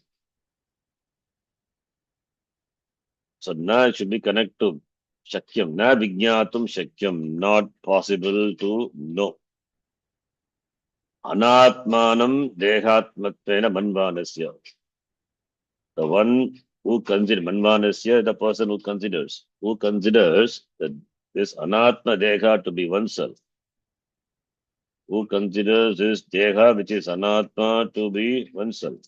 So na should be connected to shakyam. Na vijnatum shakyam. Not possible to know. Anatmanam dehatmatvena manvanasya. The one who considers manvanasya, the person who considers that this anatma deha to be oneself, who considers this deha which is anatma to be oneself.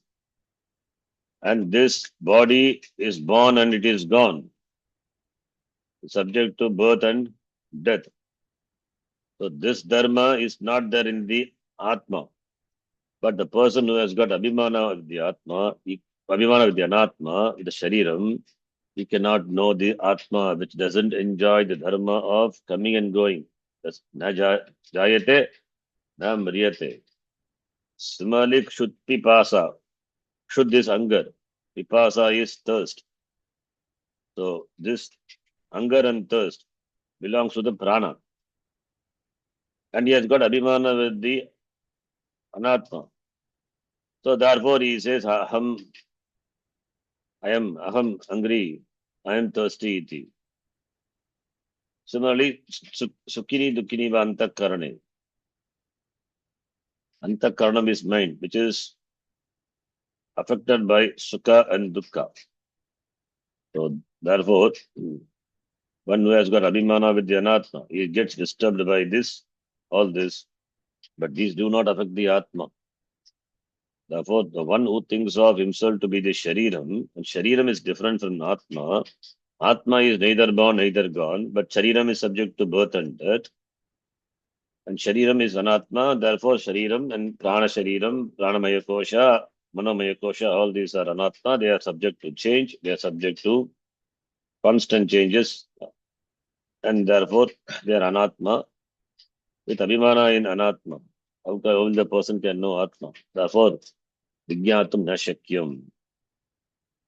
And this body is born and it is gone, subject to birth and death. So this dharma is not there in the atma. But the person who has got abhimana with the atma, abhimana with the anatma, with the shariram, he cannot know the atma, which doesn't enjoy the dharma of coming and going. That's na jayate, na mriyate. Similarly, kshut pipasa. Kshut is hunger. Pipasa is thirst. So this hunger and thirst belongs to the prana. And he has got abhimana with the anatma. So therefore he says, aham hungry, I am thirsty iti. Similarly, sukhini dukkini va antakarane. Antakaranam is mind, which is affected by sukha and dukkha. So therefore, one who has got abhimana with the anatma, he gets disturbed by this, all this, but these do not affect the atma. Therefore, the one who thinks of himself to be the shariram, and shariram is different from atma. Atma is neither born, neither gone, but shariram is subject to birth and death. And shariram is anatma, therefore shariram and prana shariram, pranamaya kosha, manomaya kosha, all these are anatma. They are subject to change, they are subject to constant changes, and therefore they are anatma. With abhimana in anatma, how only the person can know atma. Therefore, vijnatum na shakyam.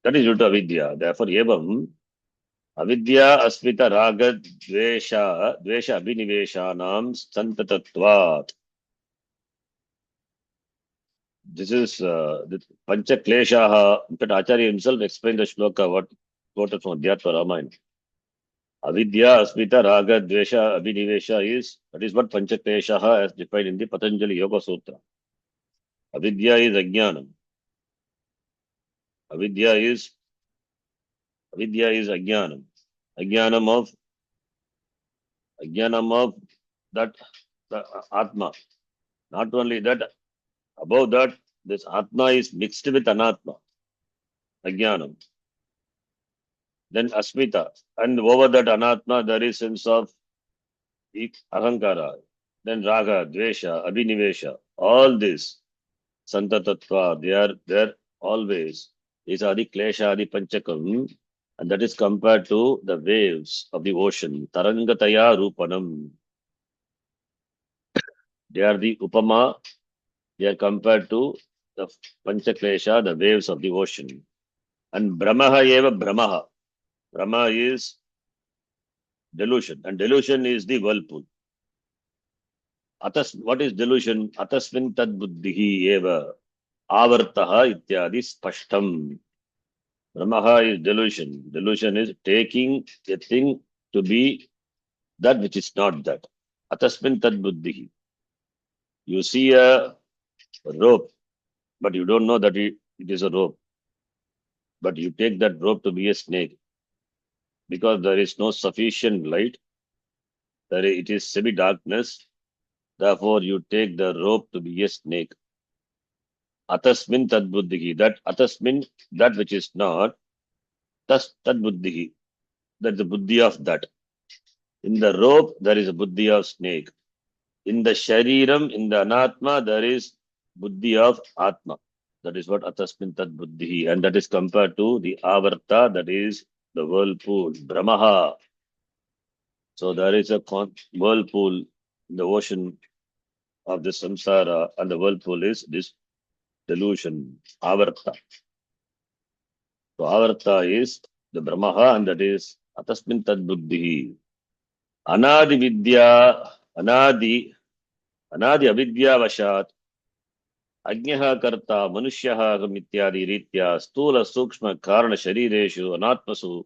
That is due to avidya. Therefore, evam avidya asmita raga dvesha abhiniveshanam santatatvat. This is the Pancha Kleshaha. In fact, Acharya himself explained the shloka what quoted from Adhyatma Ramayana. Avidya, Asmita, Raga, Dvesha, Abhinivesha is, that is what Pancha Kleshaha as defined in the Patanjali Yoga Sutra. Avidya is Ajnanam. Avidya is, Avidya is Ajnanam. Ajnanam of that the Atma. Not only that, above that, this Atma is mixed with Anatma. Ajnanam. Then Asmita. And over that Anatma, there is sense of Ahankara. Then Raga, Dvesha, Abhinivesha. All this, Santatattva, they are there always. These are the Klesha, the Panchakam. And that is compared to the waves of the ocean. Tarangataya Rupanam. They are the Upama. They are compared to the Panchaklesha, the waves of the ocean. And Brahmaha eva Brahmaha. Brahma is delusion. And delusion is the whirlpool. What is delusion? Atasmin tad buddhihi eva avartaha ityadi spashtam. Brahmaha is delusion. Delusion is taking a thing to be that which is not that. Atasmin tad buddhihi. You see a rope, but you don't know that it is a rope. But you take that rope to be a snake because there is no sufficient light. It is semi-darkness. Therefore, you take the rope to be a snake. Atasmin tad buddhihi. That atasmin, that which is not, tas tad buddhihi. That's the buddhi of that. In the rope, there is a buddhi of snake. In the shariram, in the anatma, there is buddhi of atma. That is what atasmin tad buddhihi. And that is compared to the avarta, that is the whirlpool, brahmaha. So there is a whirlpool in the ocean of the samsara, and the whirlpool is this delusion, avarta. So avarta is the brahmaha, and that is atasmin tad buddhihi. Anadi vidya, anadi avidya vashat, ajnaha karta, manushyaha ityadi ritya, stula sukshma karana sharireshu, anatmasu,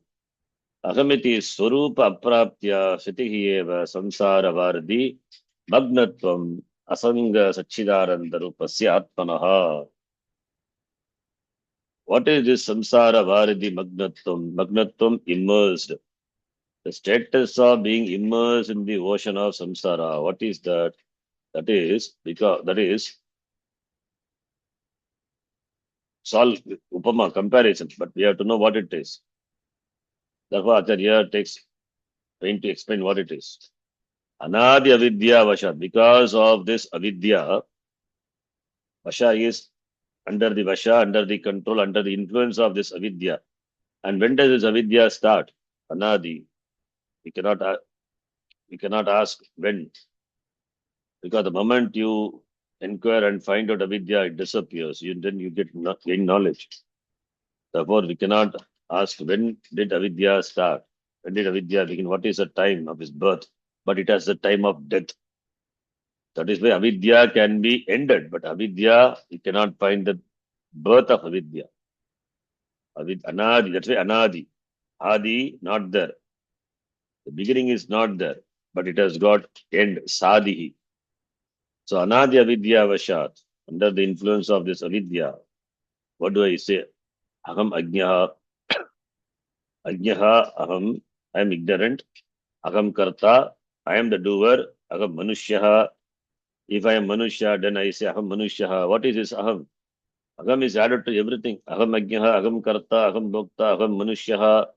Ahamiti Swarupa Apraptya Satihi Eva Samsara Vardi Magnatvam Asanga Sachidaranda Rupasya Atmanaha. What is this Samsara Vardi Magnatvam? Magnatvam immersed. The status of being immersed in the ocean of samsara. What is that? That is solve upama comparison, but we have to know what it is. Therefore, Acharya takes pain to explain what it is. Anadi avidya vasha. Because of this avidya, vasha is under the vasha, under the control, under the influence of this avidya. And when does this avidya start? Anadi. We cannot we cannot ask when, because the moment you inquire and find out avidya, it disappears. Then you gain knowledge. Therefore, we cannot ask when did avidya start? When did avidya begin? What is the time of his birth? But it has the time of death. That is why avidya can be ended, but avidya, you cannot find the birth of avidya. Anadi, that's why anadi. Adi, not there. The beginning is not there, but it has got end, sadihi. So anadi avidya vashat, under the influence of this avidya, what do I say? Aham ajnaha, ajnaha aham, I am ignorant. Aham karta, I am the doer. Aham manushyaha, if I am manushya, then I say aham manushyaha. What is this aham? Aham is added to everything. Aham ajnaha, aham karta, aham bhokta, aham manushyaha,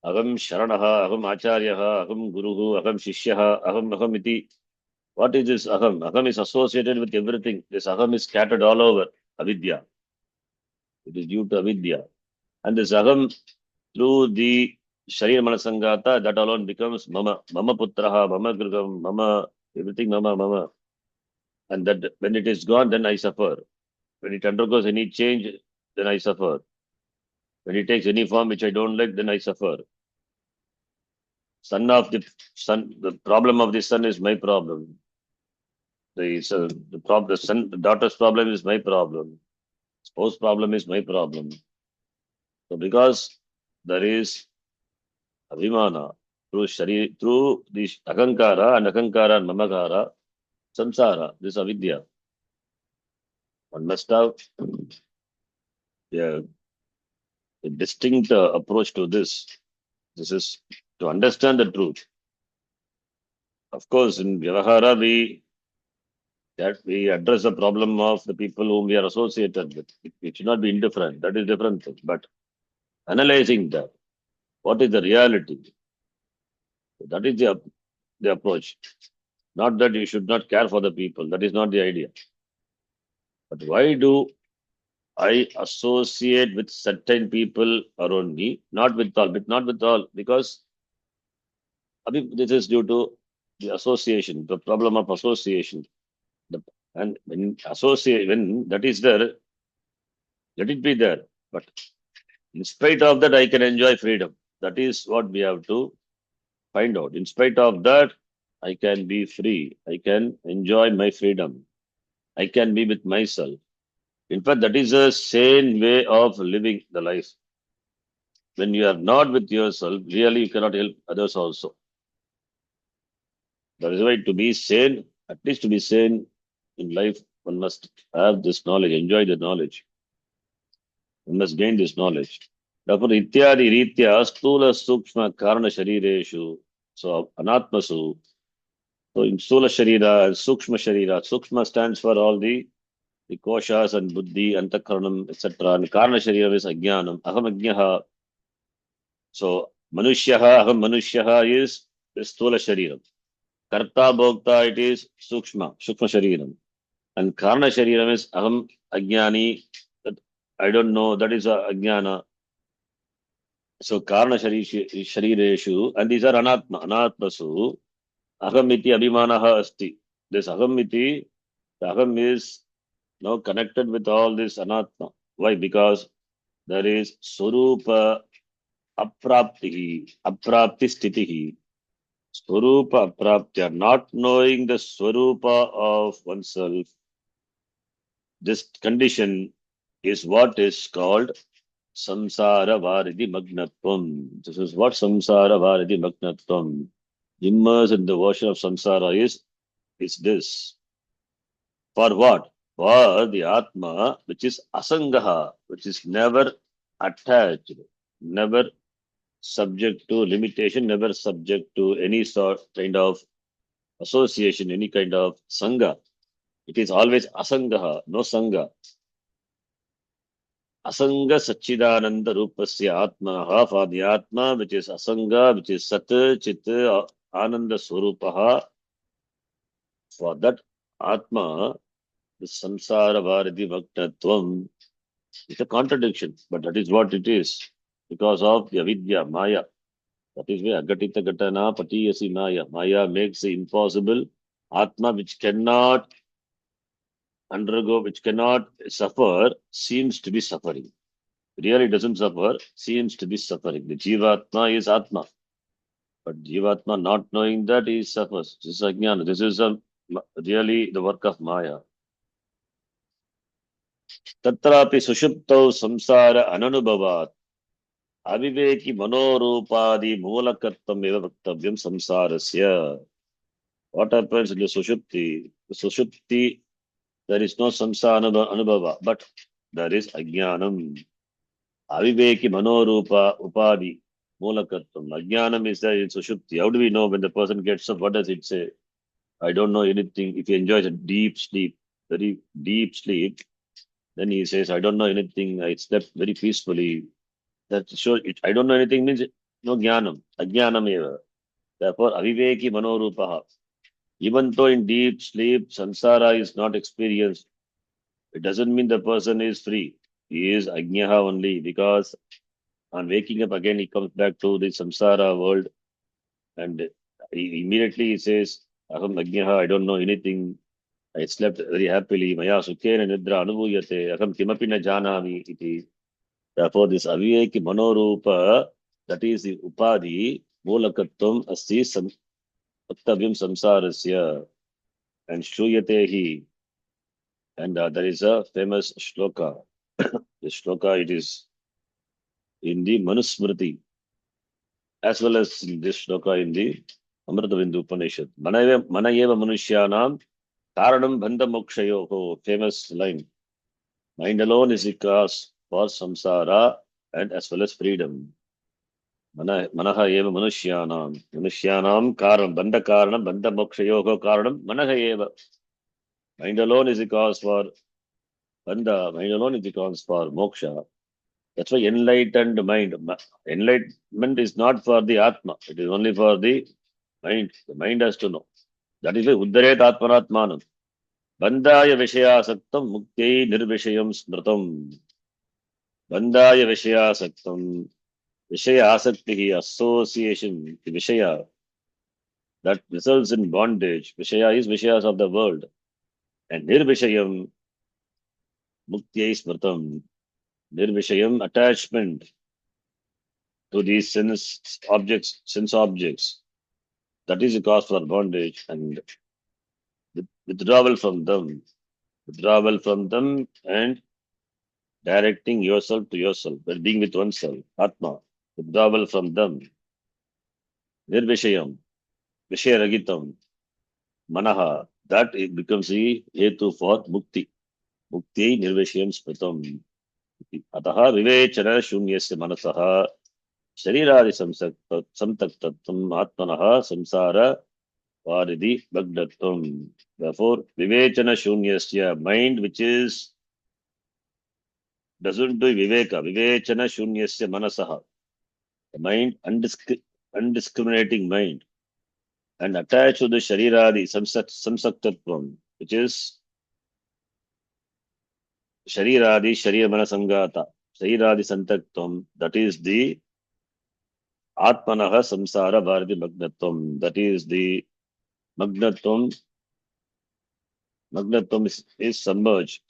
aham sharanaha, aham acharyaha, aham guruhu, aham shishyaha, aham iti. What is this aham? Aham is associated with everything. This aham is scattered all over avidya. It is due to avidya. And this aham, through the Sharir Manasangata, that alone becomes mama, mama putraha, mama grigam, mama, everything mama. And that when it is gone, then I suffer. When it undergoes any change, then I suffer. When it takes any form which I don't like, then I suffer. The problem of the son is my problem. The daughter's problem is my problem. Spouse problem is my problem. So because there is abhimana through the akankara and mamakara, samsara, this avidya, one must have a, a distinct approach to this. This is to understand the truth. Of course, in Vyavahara, we address the problem of the people whom we are associated with. It should not be indifferent. That is different thing. But analyzing that, what is the reality? That is the approach. Not that you should not care for the people. That is not the idea. But why do I associate with certain people around me? Not with all, because this is due to the association, the problem of association. And when that is there, let it be there. But in spite of that, I can enjoy freedom. That is what we have to find out. In spite of that, I can be free. I can enjoy my freedom. I can be with myself. In fact, that is a sane way of living the life. When you are not with yourself, really you cannot help others also. That is why to be sane, at least to be sane in life, one must have this knowledge, enjoy the knowledge. One must gain this knowledge. Therefore, ityadi ritya stula sukshma karana sharireshu. So, anatmasu. So, in stula sharira and sukshma sharira, sukshma stands for all the koshas and buddhi, antakaranam, etc. And karana sharira is ajnanam. Aham ajnaha. So, manushyaha, aham manushyaha is the stula shariram. Karta bhokta, it is sukshma shariram. And karana shariram is aham ajnani, that I don't know, that is a ajnana. So karana sharireshu, and these are anatmasu, aham iti abhimanaha asti. This aham iti, the aham is now connected with all this anatma. Why? Because there is swarupa aprapti sthitihi. Swarupa apraptya, not knowing the swarupa of oneself. This condition is what is called samsara varidi magnatvam. This is what samsara varidi magnatvam. Immersed in the ocean of samsara is this. For what? For the Atma, which is asangaha, which is never attached, never subject to limitation, never subject to any sort kind of association, any kind of sangha. It is always asangaha, no sangha. Asanga Sachidananda Rupasya Atmanaha, for the Atma, which is Asanga, which is Sat, Chit, Ananda Swarupaha, for that Atma, the Samsara Varidi Bhaktatvam, it's a contradiction, but that is what it is, because of the avidya, Maya. That is why Agatita Gatana Patiyasi Maya. Maya makes the impossible. Atma, which cannot undergo, which cannot suffer, seems to be suffering. Really doesn't suffer, seems to be suffering. The Jivatma is Atma. But Jivatma not knowing that he suffers. This is Ajnana. This is really the work of Maya. Tatrapi sushuptau samsara ananubhavat. Aviveki manorupadi moolakattam eva bhaktavyam samsarasya. What happens in the sushupti? The sushupti, there is no samsara anubhava, but there is Ajnanam. Aviveki manorupa upadi moolakattam. Ajnanam is there in sushupti. How do we know when the person gets up? What does it say? I don't know anything. If he enjoys a deep sleep, very deep sleep, then he says, I don't know anything. I slept very peacefully. That shows it. I don't know anything means no jnanam, ajnanam eva. Therefore, aviveki manorupaha. Even though in deep sleep, samsara is not experienced, it doesn't mean the person is free. He is ajnaha only because on waking up again, he comes back to the samsara world and immediately he says, Aham ajnaha, I don't know anything. I slept very happily. Maya sukhena nidra anubhuyate. Aham kimapi na janami iti. Therefore, this aviveki manorupa, that is the upadi, mulakatvam asti uttavyam samsarasya. And shruyate hi. And there is a famous shloka. This shloka, it is in the Manusmriti, as well as in this shloka in the Amritavindu Upanishad. Manayeva manushyanam karanam bandha mokshayoho. Famous line. Mind alone is the cause for samsara and as well as freedom. Manaha eva manushyanam. Manushyanam karanam. Bandha karanam, bandha mokshayoho karanam. Manaha eva. Mind alone is the cause for bandha. Mind alone is the cause for moksha. That's why enlightened mind. Enlightenment is not for the Atma. It is only for the mind. The mind has to know. That is why Uddaret Atmanatmanam. Bandhaya Vishayasaktam Mukti Nirvishayam Smritam. Bandhaya Vishayasaktam. Vishaya association with Vishaya, that results in bondage. Vishaya is Vishayas of the world. And Nirvishayam Muktya Smritam. Nirvishayam attachment to these sense objects. That is the cause for bondage and withdrawal from them. Withdrawal from them and directing yourself to yourself, well being with oneself, Atma. Withdrawal from them. Nirvishayam, Vishayaragitam, Manaha. That it becomes the hetu for mukti. Mukti nirvishayam smritam. Ataha vivechana shunyasya manasaha shariradi samtaktatvam atmanaha samsara varidi bhagdatvam. Therefore, vivechana shunyasya, mind which is doesn't do viveka, vivechana shunyasya manasaha, the mind, undiscriminating mind, and attached to the shariradi samsaktatvam, which is shariradi sharira manasangata, shariradi santaktvam, that is the atmanaha samsara bharati magnatvam, that is the magnatvam. Magnatvam is submerge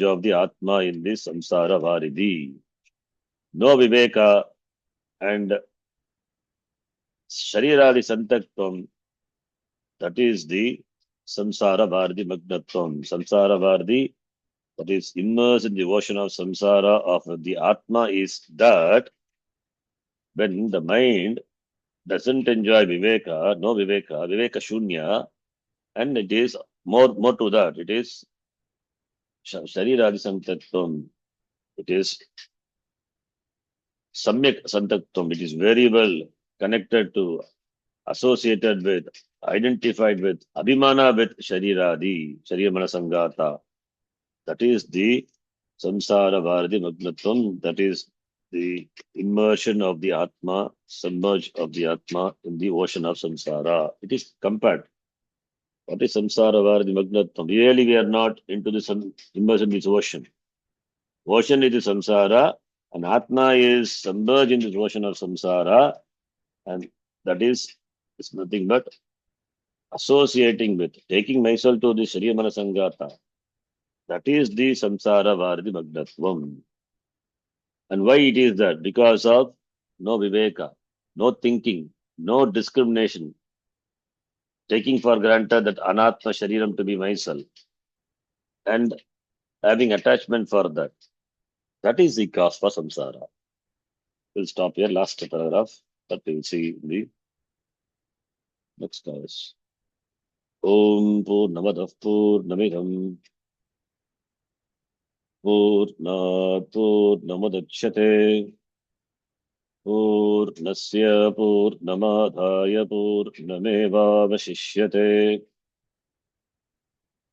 of the atma in this samsara varidi. No viveka and shariradi santaktvam, that is the samsara vardi magnatvam. Samsara vardi, that is immersed in the ocean of samsara of the Atma is that when the mind doesn't enjoy Viveka, no Viveka, Viveka Shunya, and it is more to that, it is Shariradi Santatvam, it is Samyak Santatvam, it is very well connected to, associated with, identified with, Abhimana with Shariradi, Sharirmana Sangata. That is the Samsara Bharati Magnatvam, that is the immersion of the Atma, submerge of the Atma in the ocean of Samsara. It is compared. What is Samsara Bharati Magnatvam? Really, we are not into this immersion in this ocean. Ocean is the Samsara, and Atma is submerged in this ocean of Samsara, and that is nothing but associating with, taking myself to the Shariya Manasangata. That is the Samsara Bharati Magnatvam. And why it is that? Because of no Viveka, no thinking, no discrimination, taking for granted that Anatma Shariram to be myself, and having attachment for that. That is the cause for samsara. We'll stop here, last paragraph, that we will see in the next class. Om Purnamadav Purnamidam Purnat Purnamadachyate Purnasya Purnamadhaya Purnamevavashishyate.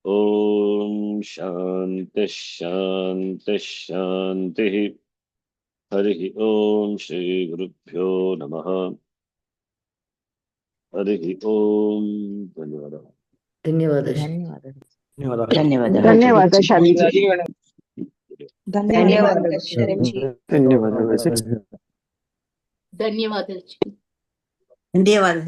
Om Shanti Shanti Shanti. Harihi Om Shri Gurubhyo Namaha. Harihi Om. Dhanyavada. ಧನ್ಯವಾದ ಧನ್ಯವಾದ ಧನ್ಯವಾದ ಶಾಂತಿ ಧನ್ಯವಾದ ಧನ್ಯವಾದ ಧನ್ಯವಾದ